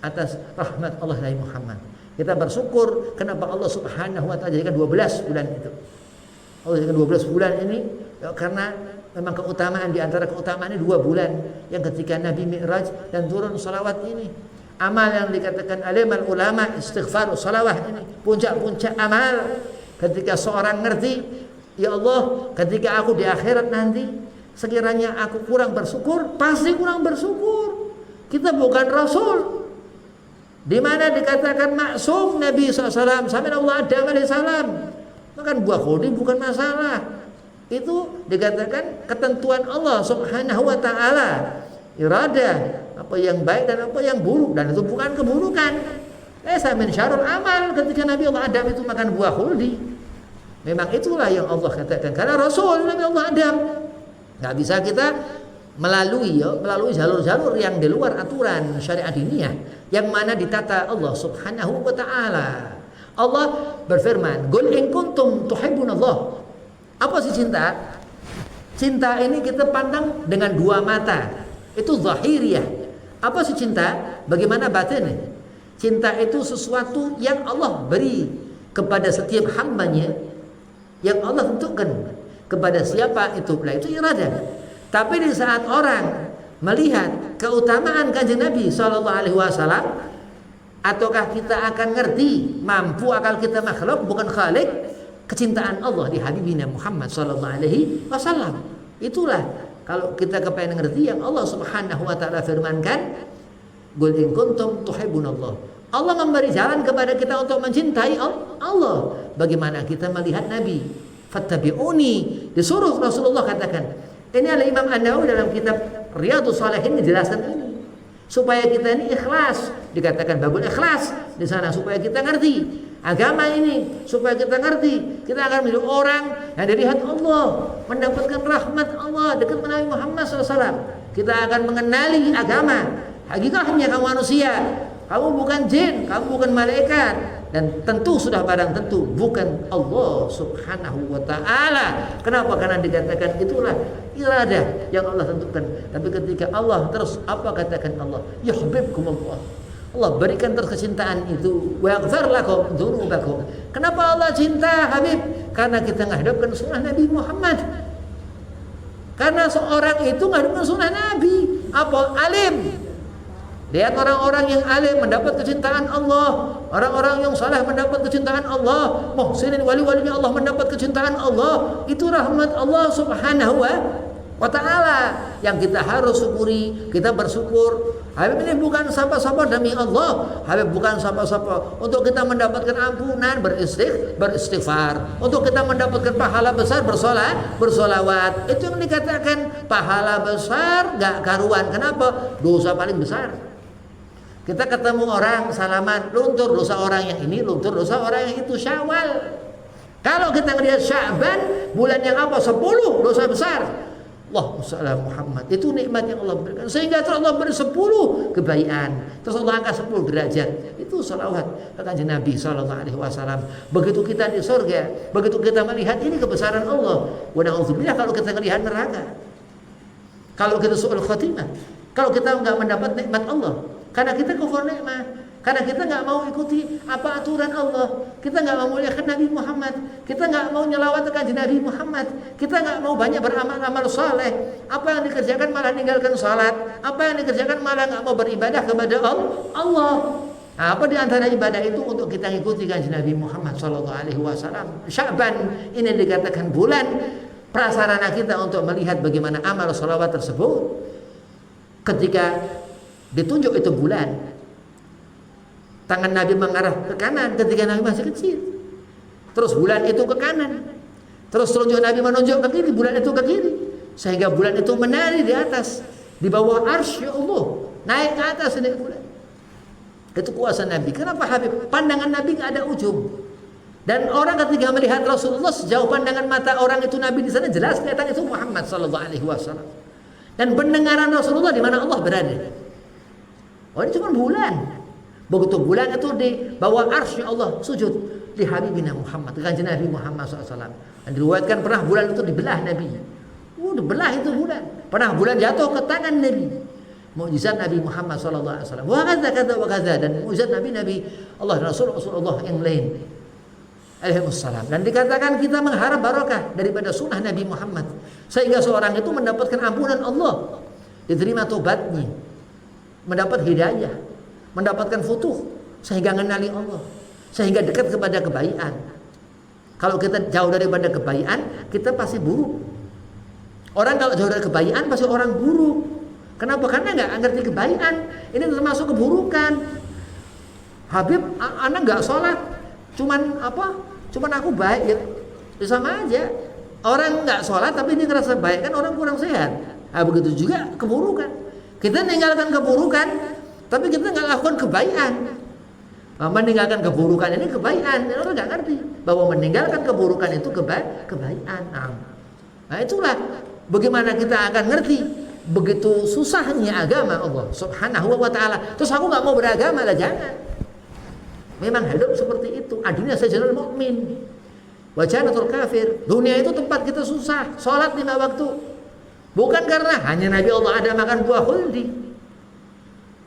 atas rahmat Allah dari Muhammad. Kita bersyukur kenapa Allah Subhanahu wa taala jadikan 12 bulan itu. Allah jadikan 12 bulan ini ya, karena memang keutamaan di antara keutamaan ini 2 bulan yang ketika Nabi Mi'raj dan turun salawat ini. Amal yang dikatakan alimal ulama istighfar salawat ini puncak-puncak amal. Ketika seorang ngerti, ya Allah, ketika aku di akhirat nanti sekiranya aku kurang bersyukur, pasti kurang bersyukur. Kita bukan rasul. Di mana dikatakan maksum Nabi SAW sampai Allah Adam alaihissalam. Makan buah khuldi bukan masalah. Itu dikatakan ketentuan Allah Subhanahu wa taala. Iradah, apa yang baik dan apa yang buruk, dan itu bukan keburukan. Laisa min syarrul amal. Ketika Nabi Allah Adam itu makan buah khuldi, memang itulah yang Allah katakan karena Rasul Nabi Allah Adam. Nggak bisa kita melalui jalur-jalur yang di luar aturan syariat diniyah yang mana ditata Allah Subhanahu wa taala. Allah berfirman, "Qul in kuntum tuhibbunallah." Apa sih cinta? Cinta ini kita pandang dengan 2 mata. Itu zahiriyah. Apa sih cinta? Bagaimana batinnya? Cinta itu sesuatu yang Allah beri kepada setiap hambanya yang Allah tentukan kepada siapa itu, nah itu iradah. Tapi di saat orang melihat keutamaan kanjeng Nabi Shallallahu Alaihi Wasallam, ataukah kita akan ngerti, mampu akal kita makhluk bukan khalik, kecintaan Allah di Habibina Muhammad Shallallahu Alaihi Wasallam. Itulah kalau kita kepengen ngerti yang Allah Subhanahu Wa Taala firmankan, Qul in kuntum tuhibbunallah. Allah memberi jalan kepada kita untuk mencintai Allah. Bagaimana kita melihat Nabi? Fattabi'uni. Disuruh Rasulullah katakan. Ini adalah Imam An-Nawawi dalam kitab Riyadhus Shalihin menjelaskan ini. Supaya kita ini ikhlas. Dikatakan babul ikhlas di sana supaya kita ngerti agama ini, supaya kita ngerti. Kita akan menjadi orang yang dilihat Allah, mendapatkan rahmat Allah dekat Nabi Muhammad SAW. Kita akan mengenali agama. Hakikatnya kamu manusia, kamu bukan jin, kamu bukan malaikat, dan tentu sudah barang tentu bukan Allah Subhanahu Wa Taala. Kenapa? Karena dikatakan itulah iradah yang Allah tentukan. Tapi ketika Allah terus apa katakan Allah? Yuhibbukumullah. Allah berikan terus kecintaan itu. Wa yaghfir lakum dzunubakum. Kenapa Allah cinta Habib? Karena kita menghadapkan sunnah Nabi Muhammad. Karena seorang itu menghadapkan sunnah Nabi. Apa? Alim. Lihat orang-orang yang alim mendapat kecintaan Allah, orang-orang yang saleh mendapat kecintaan Allah, muhsinin wali-walinya Allah mendapat kecintaan Allah. Itu rahmat Allah Subhanahu wa Ta'ala yang kita harus syukuri. Kita bersyukur. Habib ini bukan sapa-sapa demi Allah. Habib bukan sapa-sapa untuk kita mendapatkan ampunan, beristighfar, untuk kita mendapatkan pahala besar, bersolawat. Itu yang dikatakan pahala besar gak karuan. Kenapa? Dosa paling besar. Kita ketemu orang salaman, luntur dosa orang yang ini, luntur dosa orang yang itu. Syawal. Kalau kita melihat Sya'ban, bulan yang apa? 10 dosa besar. Allahumma shalli ala Muhammad. Itu nikmat yang Allah berikan. Sehingga terus Allah beri 10 kebaikan. Terus Allah angkat 10 derajat. Itu salawat kanjeng Nabi sallallahu alaihi wasallam. Begitu kita di surga, begitu kita melihat ini kebesaran Allah. Wa na'udzubillah kalau kita melihat neraka. Kalau kita su'ul khatimah, kalau kita enggak mendapat nikmat Allah, karena kita kufur nikmat, karena kita nggak mau ikuti apa aturan Allah, kita nggak mau muliakan Nabi Muhammad, kita nggak mau nyelawatkan Nabi Muhammad, kita nggak mau banyak beramal-amal saleh. Apa yang dikerjakan malah ninggalkan salat, apa yang dikerjakan malah nggak mau beribadah kepada Allah. Nah, apa di antara ibadah itu untuk kita ikuti kanjeng Nabi Muhammad Sallallahu Alaihi Wasallam. Sya'ban ini dikatakan bulan prasarana kita untuk melihat bagaimana amal salawat tersebut. Ketika ditunjuk itu bulan, tangan Nabi mengarah ke kanan ketika Nabi masih kecil. Terus bulan itu ke kanan. Terus telunjuk Nabi menunjuk ke kiri, bulan itu ke kiri. Sehingga bulan itu menari di atas, di bawah arsy Allah, naik ke atas ini bulan. Itu kuasa Nabi. Kenapa Habib? Pandangan Nabi gak ada ujung. Dan orang ketika melihat Rasulullah, sejauh pandangan mata orang itu Nabi di sana jelas kelihatan itu Muhammad sallallahu alaihi wasallam. Dan pendengaran Rasulullah di mana Allah berada. Oh, ini cuma bulan. Begitu bulan itu di bawah arsy Allah sujud di Habibina Muhammad, kanjeng Nabi Muhammad SAW. Dan diriwayatkan pernah bulan itu dibelah Nabi. Dibelah itu bulan. Pernah bulan jatuh ke tangan Nabi. Mukjizat Nabi Muhammad SAW. Wa kadza dan mukjizat Nabi Allah Rasulullah yang lain. Alaihissalam. Dan dikatakan kita mengharap barakah daripada sunnah Nabi Muhammad, sehingga seorang itu mendapatkan ampunan Allah, diterima tobatnya, mendapat hidayah, mendapatkan futuh, sehingga mengenali Allah, sehingga dekat kepada kebaikan. Kalau kita jauh daripada kebaikan, kita pasti buruk. Orang kalau jauh dari kebaikan pasti orang buruk. Kenapa? Karena nggak ngerti kebaikan. Ini termasuk keburukan. Habib, anak nggak sholat, cuman aku baik, ya sama aja. Orang nggak sholat tapi ini ngerasa baik, kan orang kurang sehat. Nah, begitu juga keburukan. Kita meninggalkan keburukan, tapi kita nggak lakukan kebaikan. Meninggalkan keburukan ini kebaikan. Dan orang nggak ngerti bahwa meninggalkan keburukan itu kebaikan. Nah, itulah bagaimana kita akan ngerti begitu susahnya agama Allah Subhanahu wa Ta'ala. Terus aku nggak mau beragama lah, jangan. Memang hidup seperti itu. Adunya sajalah mukmin, wajanatul kafir. Dunia itu tempat kita susah. Sholat 5 waktu. Bukan karena hanya Nabi Allah Adam makan buah khuldi.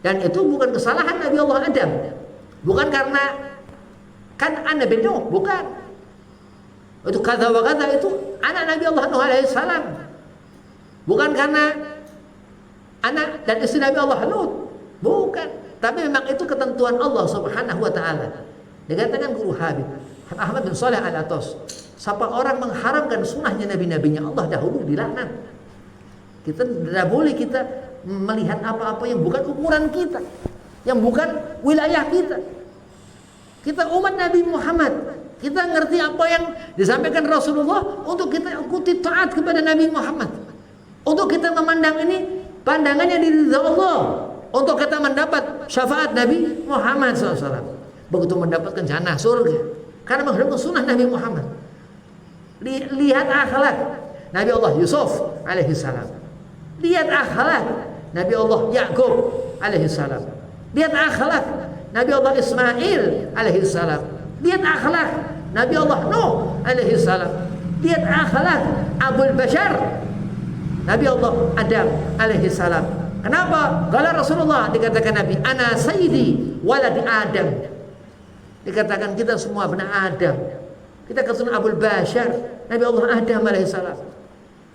Dan itu bukan kesalahan Nabi Allah Adam. Bukan karena Kan anak Nabi Nuh, bukan. Itu kata wa kata itu anak Nabi Allah Nuh alaihi salam. Bukan karena anak dan istri Nabi Allah Lut. Bukan. Tapi memang itu ketentuan Allah Subhanahu wa taala. Dikatakan guru Habib Ahmad bin Shalih Al-Atas, siapa orang mengharamkan sunnahnya nabi-nabinya Allah dahulu dilaknat. Kita tidak boleh kita melihat apa-apa yang bukan ukuran kita, yang bukan wilayah kita. Kita umat Nabi Muhammad, kita ngerti apa yang disampaikan Rasulullah untuk kita ikuti taat kepada Nabi Muhammad. Untuk kita memandang ini pandangannya di ridha Allah, untuk kita mendapat syafaat Nabi Muhammad SAW. Begitu mendapatkan jannah surga karena menghidupkan sunnah Nabi Muhammad. Lihat akhlak Nabi Allah Yusuf alaihi salam. Lihat akhlak Nabi Allah Yakub alaihi salam. Lihat akhlak Nabi Allah Ismail alaihi salam. Lihat akhlak Nabi Allah Nuh alaihi salam. Lihat akhlak Abul Bashar Nabi Allah Adam alaihi salam. Kenapa? Kalau Rasulullah dikatakan Nabi ana sayyidi waladi Adam. Dikatakan kita semua benar Adam. Kita keturunan Abul Bashar Nabi Allah Adam alaihi salam.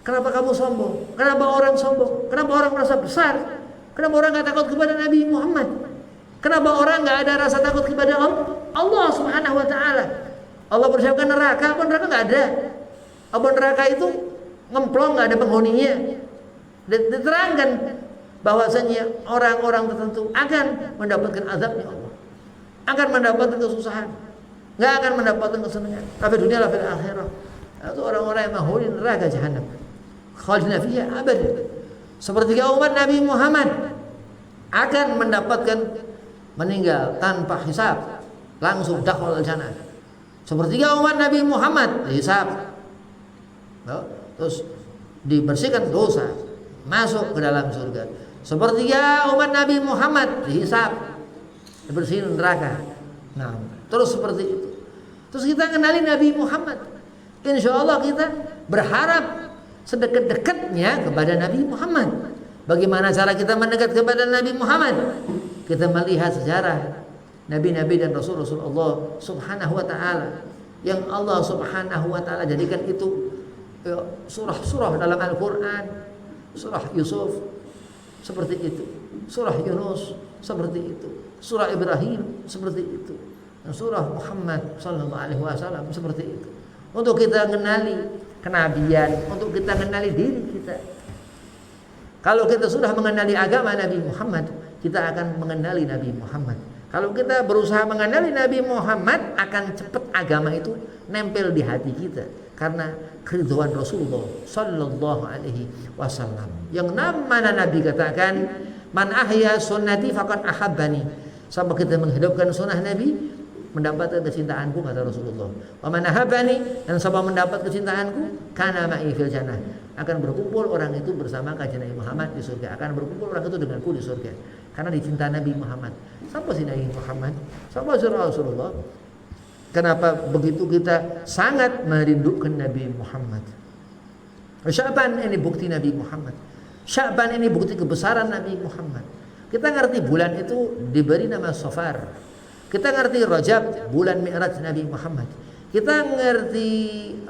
Kenapa kamu sombong? Kenapa orang sombong? Kenapa orang merasa besar? Kenapa orang nggak takut kepada Nabi Muhammad? Kenapa orang nggak ada rasa takut kepada Allah Subhanahu wa taala? Allah persiapkan neraka, apa neraka nggak ada? Apa neraka itu ngemplong, nggak ada penghuninya? Diterangkan bahwasanya orang-orang tertentu akan mendapatkan azabnya Allah, akan mendapatkan kesusahan, nggak akan mendapatkan kesenangan. Tapi dunia lah fil akhirah. Itu orang-orang yang menghuni neraka jahanam. Khalidina fiha abada. Sepertiga umat Nabi Muhammad akan mendapatkan meninggal tanpa hisab, langsung dakhul jannah. Sepertiga umat Nabi Muhammad dihisab, terus dibersihkan dosa, masuk ke dalam surga. Sepertiga umat Nabi Muhammad dihisab, dibersihin neraka. Nah, terus seperti itu. Terus kita kenali Nabi Muhammad. Insya Allah kita berharap sedekat-dekatnya kepada Nabi Muhammad. Bagaimana cara kita mendekat kepada Nabi Muhammad? Kita melihat sejarah Nabi-Nabi dan Rasul-Rasul Allah Subhanahu wa ta'ala, yang Allah Subhanahu wa ta'ala jadikan itu surah-surah dalam Al-Quran. Surah Yusuf seperti itu, surah Yunus seperti itu, surah Ibrahim seperti itu, dan surah Muhammad sallallahu alaihi wasallam seperti itu. Untuk kita mengenali kenabian, untuk kita mengenali diri kita. Kalau kita sudah mengenali agama Nabi Muhammad, kita akan mengenali Nabi Muhammad. Kalau kita berusaha mengenali Nabi Muhammad, akan cepat agama itu nempel di hati kita karena keridhaan Rasulullah sallallahu alaihi wasallam. Yang mana Nabi katakan, man ahya sunnati faqad ahabbani. Sampai kita menghidupkan sunnah Nabi, mendapatkan kecintaanku, kata Rasulullah. Wa man ahabbani, dan siapa mendapat kecintaanku, kana ma'i fil jannah. Akan berkumpul orang itu bersama kajian Nabi Muhammad di surga. Akan berkumpul orang itu denganku di surga. Karena dicinta Nabi Muhammad. Siapa sih Nabi Muhammad? Siapa sih Rasulullah? Kenapa begitu kita sangat merindukan Nabi Muhammad? Sya'ban ini bukti Nabi Muhammad. Sya'ban ini bukti kebesaran Nabi Muhammad. Kita ngerti bulan itu diberi nama Safar. Kita ngerti Rajab, bulan Mi'raj Nabi Muhammad. Kita ngerti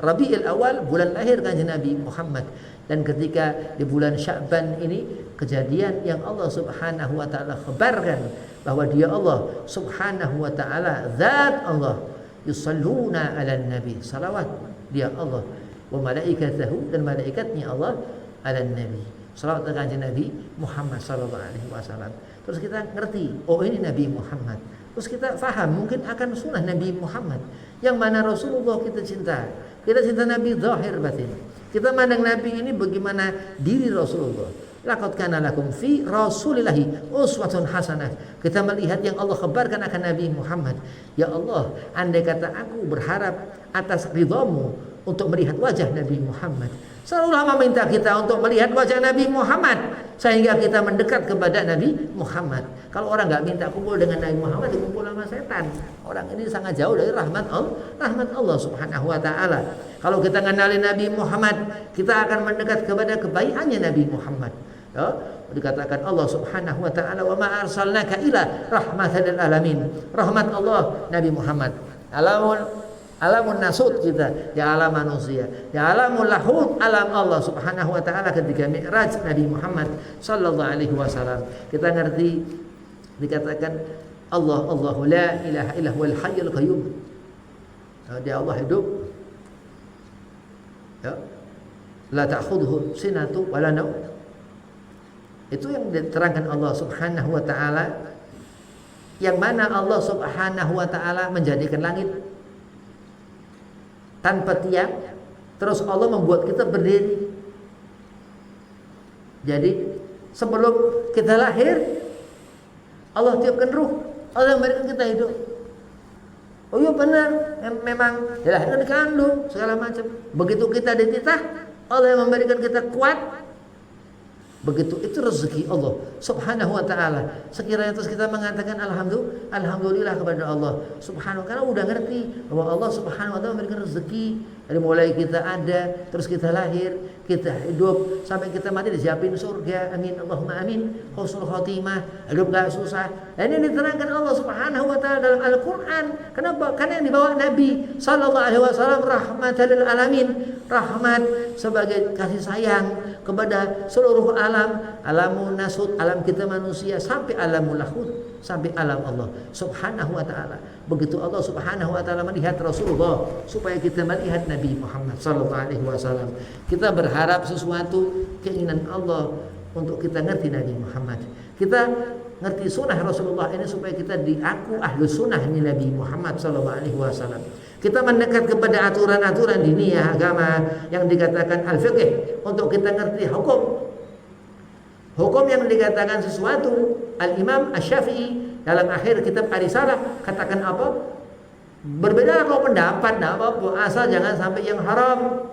Rabiul Awal, bulan lahir kanjeng Nabi Muhammad. Dan ketika di bulan Sya'ban ini, kejadian yang Allah Subhanahu wa ta'ala khabarkan bahwa dia Allah Subhanahu wa ta'ala, zat Allah, yusalluna ala nabi, salawat dia Allah, wa malaikatahu, dan malaikatnya Allah, ala nabi, salawat kanjeng Nabi Muhammad sallallahu alaihi wasallam. Terus kita ngerti, oh ini Nabi Muhammad. Terus kita faham mungkin akan sunnah Nabi Muhammad, yang mana Rasulullah kita cinta. Kita cinta Nabi zahir batin. Kita mandang Nabi ini bagaimana diri Rasulullah. Laqad kana lakum fi Rasulillahi uswatun hasanah. Kita melihat yang Allah khabarkan akan Nabi Muhammad. Ya Allah, andai kata aku berharap atas ridhamu untuk melihat wajah Nabi Muhammad, selalulah meminta kita untuk melihat wajah Nabi Muhammad, sehingga kita mendekat kepada Nabi Muhammad. Kalau orang nggak minta kumpul dengan Nabi Muhammad, dikumpul sama setan. Orang ini sangat jauh dari rahmat Allah Subhanahu wa ta'ala. Kalau kita mengenali Nabi Muhammad, kita akan mendekat kepada kebaikannya Nabi Muhammad. Ya, dikatakan Allah Subhanahu wa ta'ala, wa ma arsalnaka ila rahmatan lil alamin. Rahmat Allah Nabi Muhammad. alamun nasut kita, ya alam manusia, ya alamul lahut, alam Allah Subhanahu wa taala ketika Mi'raj Nabi Muhammad sallallahu alaihi wasallam. Kita ngerti dikatakan Allahu la ilaha illa huwal hayyul qayyum. Dia Allah hidup. Ya. La ta'khudhuhu sinatu wala naum. Itu yang diterangkan Allah Subhanahu wa taala, yang mana Allah Subhanahu wa taala menjadikan langit tanpa tiang, terus Allah membuat kita berdiri. Jadi sebelum kita lahir Allah tiupkan ruh, Allah memberikan kita hidup. Oh iya benar, memang dilahirkan dikandung segala macam. Begitu kita dititah, Allah yang memberikan kita kuat. Begitu itu rezeki Allah Subhanahu wa taala. Sekiranya terus kita mengatakan alhamdulillah kepada Allah Subhanahu, karena udah ngerti bahwa Allah Subhanahu wa taala memberikan rezeki dari mulai kita ada, terus kita lahir, kita hidup sampai kita mati disiapin surga. Amin Allahumma amin. Husnul khotimah, hidup gak susah. Dan ini diterangkan Allah Subhanahu wa taala dalam Al-Qur'an. Kenapa? Karena yang dibawa Nabi sallallahu alaihi wasallam rahmatan lil alamin, rahmat sebagai kasih sayang kepada seluruh alamul nasut, alam kita manusia, sampai alamul lahut, sampai alam Allah Subhanahu wa taala. Begitu Allah Subhanahu wa taala melihat Rasulullah supaya kita melihat Nabi Muhammad sallallahu alaihi wasallam. Kita berharap sesuatu, keinginan Allah untuk kita ngerti Nabi Muhammad. Kita ngerti sunnah Rasulullah ini supaya kita diaku ahlu sunnahnya Nabi Muhammad sallallahu alaihi wasallam. Kita mendekat kepada aturan-aturan diniyah agama yang dikatakan al-fiqh untuk kita ngerti hukum. Hukum yang dikatakan sesuatu. Al-Imam Asy-Syafi'i dalam akhir kitab Ar-Risalah katakan apa? Berbeda kalau pendapat, enggak apa-apa, asal jangan sampai yang haram.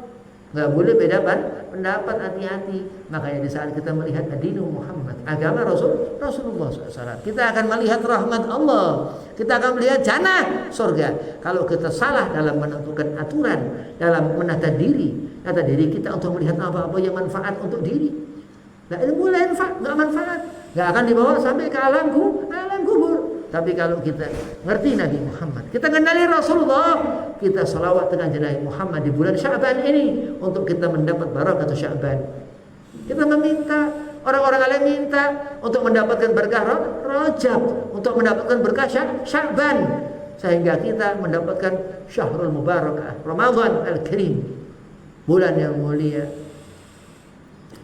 Enggak boleh beda pendapat, hati-hati. Makanya di saat kita melihat ad-dinu Muhammad, agama Rasulullah SAW, kita akan melihat rahmat Allah. Kita akan melihat jannah surga. Kalau kita salah dalam menentukan aturan, dalam menata diri kita untuk melihat apa-apa yang manfaat untuk diri, nggak boleh nggak manfaat, nggak akan dibawa sampai ke alam kubur. Tapi kalau kita ngerti Nabi Muhammad, kita kenali Rasulullah, kita salawat dengan Nabi Muhammad di bulan Sya'ban ini untuk kita mendapat barakah Sya'ban. Kita meminta, orang-orang alim minta untuk mendapatkan berkah Rajab, untuk mendapatkan berkah Sya'ban, sehingga kita mendapatkan Syahrul Mubarakah, Ramadan Al-Karim, bulan yang mulia.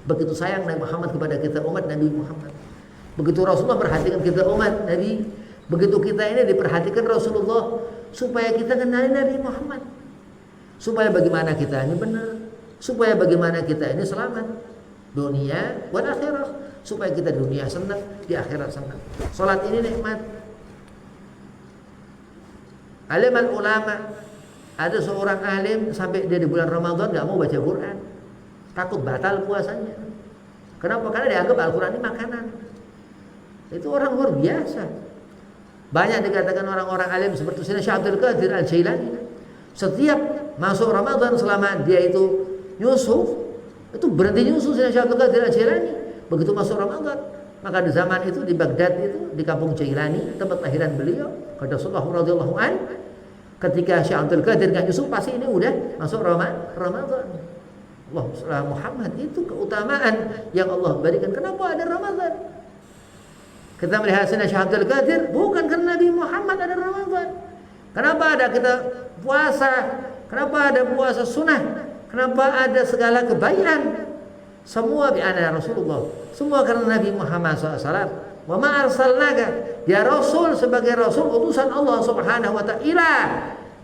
Begitu sayang Nabi Muhammad kepada kita umat Nabi Muhammad. Begitu Rasulullah perhatikan kita umat Nabi, begitu kita ini diperhatikan Rasulullah supaya kita kenali Nabi Muhammad. Supaya bagaimana kita ini benar, supaya bagaimana kita ini selamat dunia wal akhirah, supaya kita di dunia senang, di akhirat senang. Salat ini nikmat. Aliman ulama, ada seorang alim sampai dia di bulan Ramadan enggak mau baca Quran. Takut batal puasanya. Kenapa? Karena dianggap Al-Quran ini makanan. Itu orang luar biasa. Banyak dikatakan orang-orang alim seperti Syekh Abdul Qadir Al-Jailani, setiap masuk Ramadan selama dia itu nyusu, itu berhenti nyusu Syekh Abdul Qadir Al-Jailani. Begitu masuk Ramadan, maka di zaman itu di Baghdad itu, di kampung Jailani, tempat lahiran beliau, kata Rasulullah radhiyallahu an, ketika Syekh Abdul Qadir enggak nyusu, pasti ini udah masuk Ramadan. Allah Muhammad itu keutamaan yang Allah berikan. Kenapa ada Ramadan? Kita melihat Syekh Abdul Qadir bukan karena Nabi Muhammad ada Ramadan. Kenapa ada kita puasa? Kenapa ada puasa sunnah? Kenapa ada segala kebaikan? Semua bi'ana Rasulullah. Semua karena Nabi Muhammad SAW. Wa ma arsalnaka, dia Rasul sebagai Rasul utusan Allah Subhanahu wa ta'ala.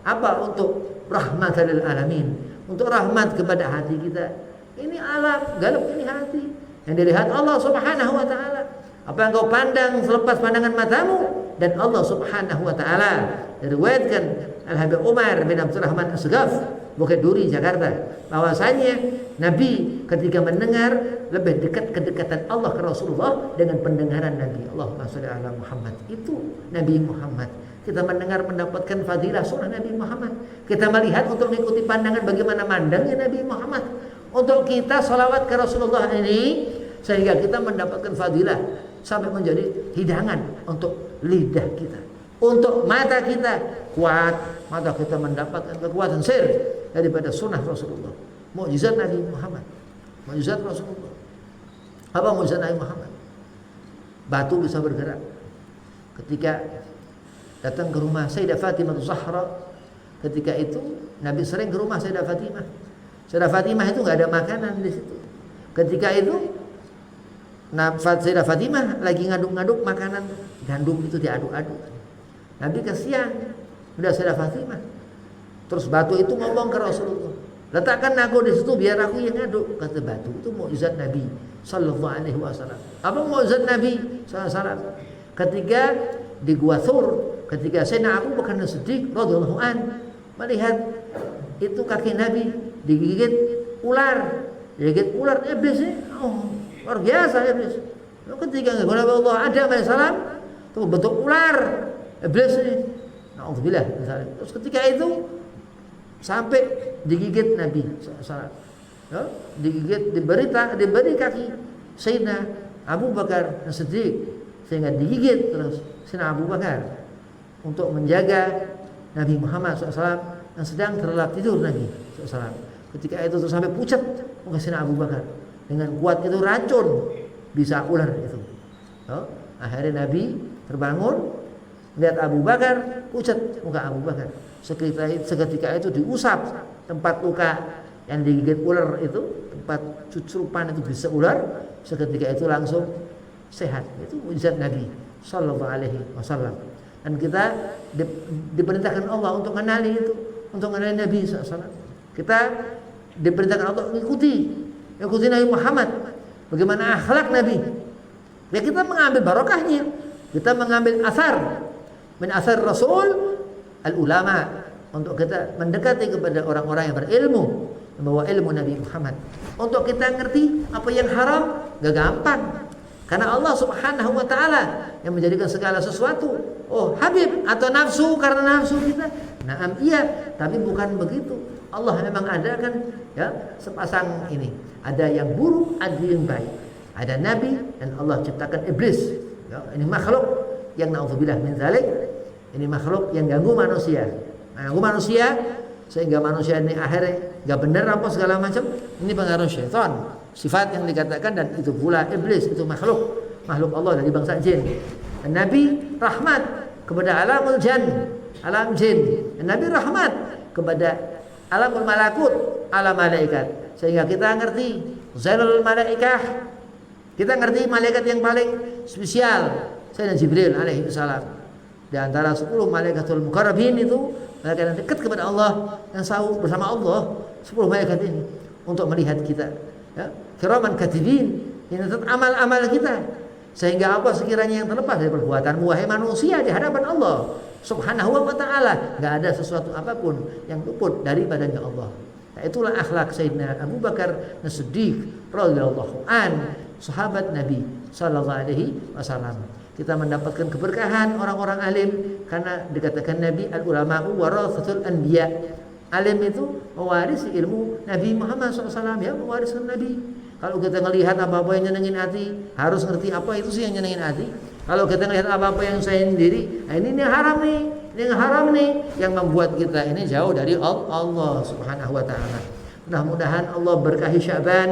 Apa? Untuk rahmatan lil alamin, untuk rahmat kepada hati kita. Ini alam, galap ini hati yang dilihat Allah Subhanahu wa ta'ala. Apa yang kau pandang selepas pandangan matamu, dan Allah Subhanahu wa ta'ala. Diriwayatkan Al-Habib Umar bin Abdurrahman As-Sagaf, Bukit Duri, Jakarta, bahwasanya Nabi ketika mendengar lebih dekat kedekatan Allah ke Rasulullah dengan pendengaran Nabi. Allahumma shalli ala Muhammad. Itu Nabi Muhammad. Kita mendengar mendapatkan fadilah sunnah Nabi Muhammad. Kita melihat untuk mengikuti pandangan bagaimana mandangnya Nabi Muhammad. Untuk kita salawat ke Rasulullah ini, sehingga kita mendapatkan fadilah sampai menjadi hidangan untuk lidah kita. untuk mata kita kuat, mata kita mendapatkan kekuatan sir daripada sunnah Rasulullah. Mukjizat Nabi Muhammad, mukjizat Rasulullah. Apa mukjizat Nabi Muhammad? Batu bisa bergerak. Ketika datang ke rumah Sayyidah Fatimah Zahra, ketika itu Nabi sering ke rumah Sayyidah Fatimah. Sayyidah Fatimah itu nggak ada makanan di situ. Ketika itu Sayyidah Fatimah lagi ngaduk-ngaduk makanan gandum itu diaduk-aduk. Nabi kasihan, udah Sayyidah Fatimah. Terus batu itu ngomong ke Rasulullah, letakkan aku di situ biar aku yang ngaduk. Kata batu, itu mukjizat Nabi Sallallahu Alaihi Wasallam. Apa mukjizat Nabi Sallallahu Alaihi Wasallam? Ketika di Gua Thur, ketika Sayyidina Abu Bakar As-Siddiq radhiyallahu an melihat itu kaki Nabi digigit ular, iblis ini, luar biasa iblis. Ketika Nabi Allah Adam alaihissalam itu bentuk ular iblis ini, naudzubillah misalnya. Terus ketika itu sampai digigit Nabi SAW, ya, digigit, diberi kaki Sayyidina Abu Bakar As-Siddiq sehingga digigit terus Sayyidina Abu Bakar untuk menjaga Nabi Muhammad SAW yang sedang terlelap tidur Nabi SAW. Ketika itu terus sampai pucat muka Sayyidina Abu Bakar dengan kuat itu racun bisa ular itu. Ya, akhirnya Nabi terbangun. Lihat Abu Bakar, pucat muka Abu Bakar. Seketika itu diusap tempat luka yang digigit ular itu, tempat cucurupan itu bisa ular. Seketika itu langsung sehat. Itu mukjizat Nabi Sallallahu Alaihi Wasallam. Dan kita diperintahkan Allah untuk mengenali itu, untuk mengenali Nabi SAW. Kita diperintahkan Allah mengikuti Nabi Muhammad. Bagaimana akhlak Nabi? Ya kita mengambil barokahnya, kita mengambil asar. Min asar Rasul al-ulama, untuk kita mendekati kepada orang-orang yang berilmu, membawa ilmu Nabi Muhammad. Untuk kita ngerti apa yang haram gak gampang, karena Allah Subhanahu wa taala yang menjadikan segala sesuatu. Oh, Habib atau nafsu karena nafsu kita. Naam iya, tapi bukan begitu. Allah memang adakan ya sepasang ini. Ada yang buruk, ada yang baik. Ada nabi dan Allah ciptakan iblis. Ya, ini makhluk yang naudzubillah min dzalik. Ini makhluk yang ganggu manusia. Ganggu manusia sehingga manusia ini akhirnya gak benar apa segala macam. Ini pengaruh syaitan. Sifat yang dikatakan, dan itu pula iblis, itu makhluk Allah dari bangsa jin. Dan Nabi rahmat kepada alamul alam jin. Dan Nabi rahmat kepada alamul malakut, alam malaikat. Sehingga kita ngerti Zainul Malaikah, kita ngerti malaikat yang paling spesial, Sayyidina Jibril alaihi salam. Di antara 10 malaikatul muqarrabin itu, malaikat yang dekat kepada Allah, yang selalu bersama Allah, 10 malaikat ini untuk melihat kita. Ya, kiraman katibin, yang mencatat amal-amal kita. Sehingga apa sekiranya yang terlepas dari perbuatanmu wahai manusia di hadapan Allah Subhanahu wa taala, enggak ada sesuatu apapun yang luput daripadanya Allah. Nah, itulah akhlak Sayyidina Abu Bakar As-Siddiq radhiyallahu an, sahabat Nabi sallallahu alaihi wasallam. Kita mendapatkan keberkahan orang-orang alim karena dikatakan Nabi al-ulama'u warathatul anbiya. Alim itu mewarisi ilmu Nabi Muhammad SAW, ya, mewariskan Nabi. Kalau kita melihat apa-apa yang nyenengin hati, harus ngerti apa itu sih yang nyenengin hati. Kalau kita melihat apa-apa yang saya sendiri, nah ini haram nih, ini haram nih, yang membuat kita ini jauh dari Allah Subhanahu wa taala. Mudah-mudahan Allah berkahi Sya'ban.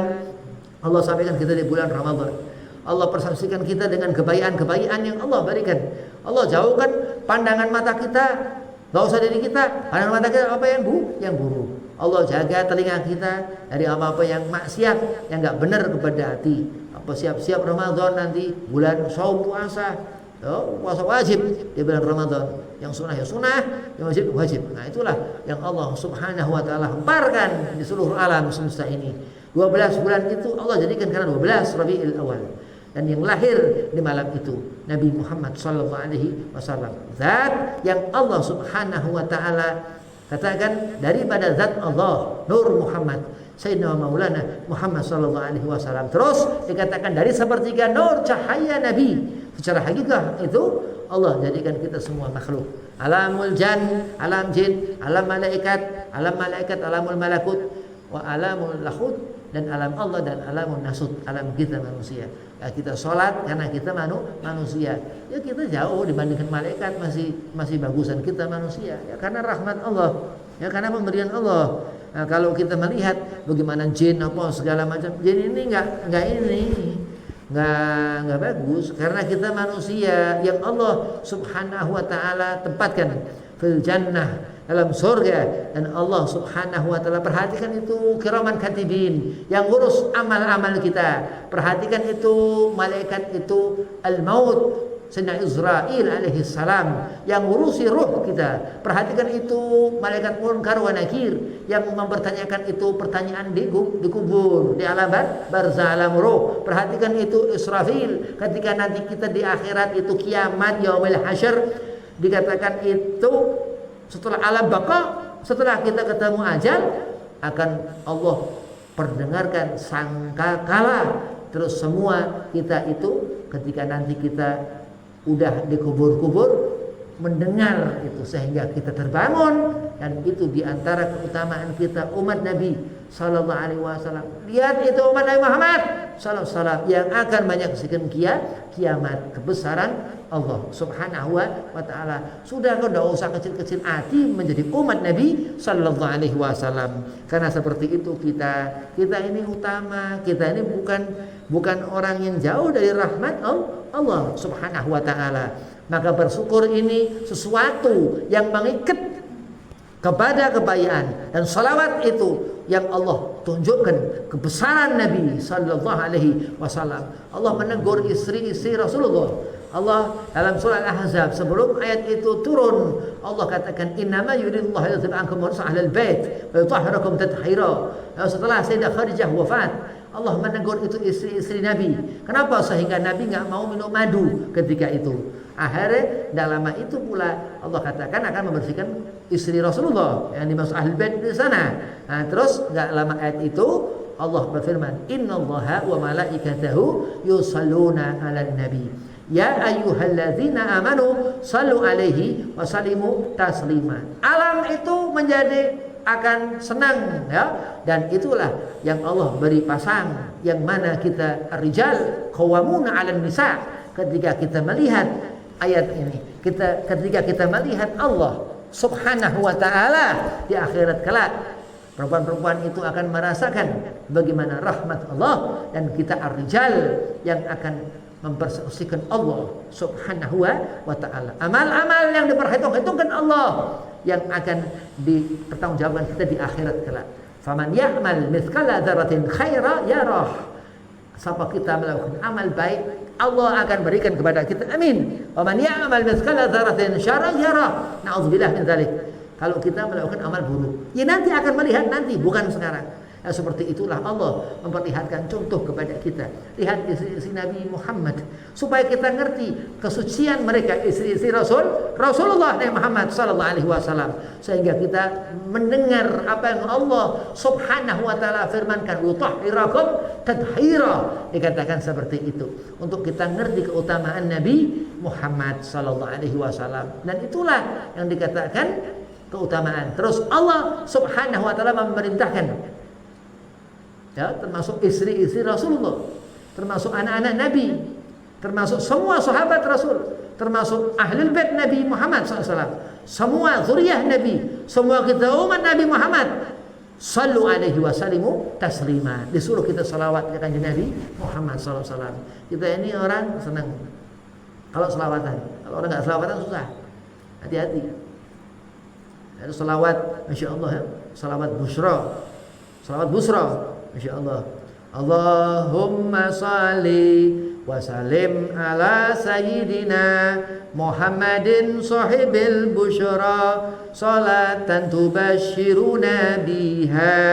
Allah sampaikan kita di bulan Ramadan. Allah persaksikan kita dengan kebaikan-kebaikan yang Allah berikan. Allah jauhkan pandangan mata kita, gak usah dari kita, pandangan mata kita apa yang buruk. Allah jaga telinga kita dari apa-apa yang maksiat, yang gak benar kepada hati. Apa siap-siap Ramadan nanti, bulan saum puasa, puasa wajib di bulan Ramadan. Yang sunnah ya sunnah, yang wajib wajib. Nah itulah yang Allah Subhanahu wa taala hamparkan di seluruh alam semesta ini. 12 bulan itu Allah jadikan karena 12 Rabiul Awal. Dan yang lahir di malam itu Nabi Muhammad sallallahu alaihi wasallam. Zat yang Allah Subhanahu wa taala katakan daripada zat Allah, Nur Muhammad, Sayyidina Maulana Muhammad sallallahu alaihi wasallam. Terus dikatakan dari sepertiga nur cahaya Nabi. Secara hakikat itu Allah jadikan kita semua makhluk. Alamul alam jin, alam malaikat, alamul malakut wa alamul lahut dan alam Allah dan alamun nasut, alam kita manusia. Ya, kita sholat karena kita manusia. Ya kita jauh dibandingkan malaikat, masih bagusan kita manusia. Ya karena rahmat Allah, ya karena pemberian Allah. Nah, kalau kita melihat bagaimana jin apa segala macam, jin ini nggak bagus karena kita manusia yang Allah Subhanahu wa taala tempatkan fil jannah, dalam surga, dan Allah Subhanahu wa taala perhatikan itu kiraman katibin yang ngurus amal-amal kita. Perhatikan itu malaikat itu al-maut Sayyidina Israil alaihi salam yang ngurusi ruh kita. Perhatikan itu malaikat Munkar wa Nakir yang mempertanyakan itu pertanyaan di kubur, di alam barzah, alam ruh. Perhatikan itu Israfil ketika nanti kita di akhirat itu kiamat yaumil hasyr, dikatakan itu setelah alam baqa, setelah kita ketemu ajal akan Allah perdengarkan sangkakala. Terus semua kita itu ketika nanti kita udah dikubur-kubur mendengar itu sehingga kita terbangun, dan itu diantara keutamaan kita umat Nabi Sallallahu Alaihi Wasallam. Lihat itu umat Nabi Muhammad Sallallahu Alaihi Wasallam yang akan menyaksikan kiamat, kebesaran Allah Subhanahu wa taala. Sudah kau tidak usah kecil-kecil hati menjadi umat Nabi Sallallahu Alaihi Wasallam. Karena seperti itu kita ini utama, kita ini bukan orang yang jauh dari rahmat Allah Subhanahu wa taala. Maka bersyukur ini sesuatu yang mengikat kepada kebaikan, dan salawat itu yang Allah tunjukkan kebesaran Nabi Sallallahu Alaihi Wasallam. Allah menegur istri-istri Rasulullah. Allah dalam surah Al-Ahzab sebelum ayat itu turun, Allah katakan innama yuridullahu yudhhiba ankum ahlal bait wa yutahhirakum tathira. Setelah Sayyidah Khadijah wafat, Allah menegur itu istri-istri Nabi. Kenapa? Sehingga Nabi nggak mau minum madu ketika itu. Akhirnya dalam itu pula Allah katakan akan membersihkan istri Rasulullah yang dimaksud ahlul bait di sana. Nah, terus nggak lama ayat itu Allah berfirman, innallaha wa malaikatahu yusalluna 'alan nabi. Ya ayyuhalladzina amanu sallu alaihi wa sallimu taslima. Alam itu menjadi akan senang, ya, dan itulah yang Allah beri pasang, yang mana kita rijal qawwamuna 'alan nisa. Ketika kita melihat ayat ini, ketika kita melihat Allah Subhanahu wa taala di akhirat kelak, perempuan-perempuan itu akan merasakan bagaimana rahmat Allah, dan kita ar-rijal yang akan mempersaksikan Allah Subhanahu wa taala. Amal-amal yang diperhitungkan Allah yang akan dipertanggungjawabkan kita di akhirat kelak. Faman ya'mal mithqala dzarratin khaira yarah. Siapa kita melakukan amal baik, Allah akan berikan kepada kita. Amin. Wa man ya'mal mithqala dzarratin syarra yarah. Nauzubillah min dzalik. Kalau kita melakukan amal buruk, ya nanti akan melihat, nanti bukan sekarang. Nah, seperti itulah Allah memperlihatkan contoh kepada kita. Lihat istri-istri Nabi Muhammad supaya kita ngerti kesucian mereka, istri-istri Rasulullah Nabi Muhammad sallallahu alaihi wasallam, sehingga kita mendengar apa yang Allah Subhanahu wa taala firmankan, "Utahhirakum tathira." Dikatakan seperti itu untuk kita ngerti keutamaan Nabi Muhammad sallallahu alaihi wasallam, dan itulah yang dikatakan keutamaan. Terus Allah Subhanahu wa taala memerintahkan, ya, termasuk istri-istri Rasulullah, termasuk anak-anak Nabi, termasuk semua sahabat Rasul, termasuk ahlul bait Nabi Muhammad SAW, semua zuriyah Nabi, semua kita umat Nabi Muhammad, sallu alaihi wa sallimu taslima. Disuruh kita salawat ke kanjeng Nabi Muhammad SAW. Kita ini orang senang kalau selawatan, kalau orang nggak selawatan susah. Hati-hati. Ada salawat, masya Allah, ya. Salawat busra, masya Allah. Allahumma salli wa sallim ala sayyidina Muhammadin sahibil busyra, salatan tubashiruna biha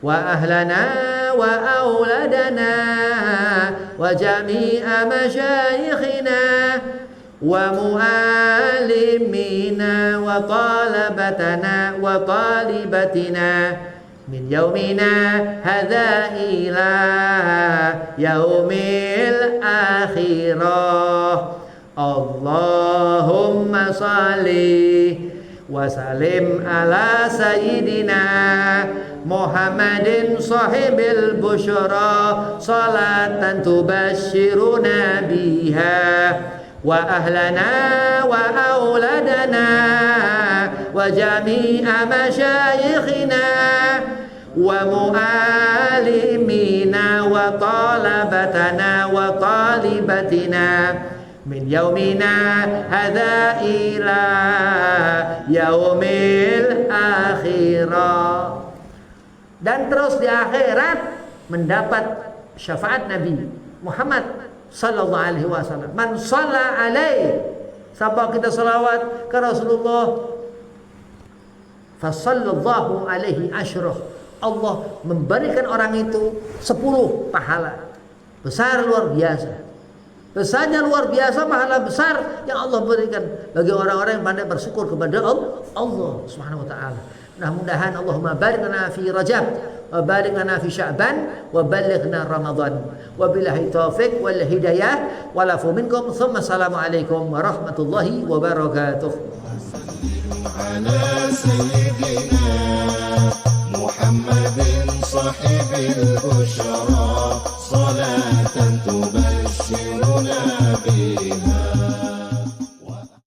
wa ahlana wa auladana wa jami'a masyayikhina wa mu'alimina wa talabatana wa talibatina min yaumina hadza ila yaumil akhirah. Allahumma salli wa sallim ala sayyidina Muhammadin sahibil busyra salatan tubashshiruna biha wa ahlana wa auladana wa jami'a masyayikhina wa mu'alimina wa talabatana wa talibatina min yaumina hadza ila yaumil akhirah. Dan terus di akhirat mendapat syafaat Nabi Muhammad sallallahu alaihi wasallam. Man shalla alaihi, siapa kita salawat ke Rasulullah, fasallallahu alaihi asyrah, Allah memberikan orang itu 10 pahala. Besar luar biasa. Besarnya luar biasa pahala besar yang Allah berikan bagi orang-orang yang pandai bersyukur kepada Allah Subhanahu wa taala. Mudah-mudahan Allahumma barik lana fi Rajab wa barik lana fi Sya'ban wa ballighna Ramadan. Wabillahi taufiq wal hidayah wal afu minkum. Tsumma assalamu alaikum warahmatullahi wabarakatuh. على سيدنا محمد صاحب البشرى صلاة تبشرنا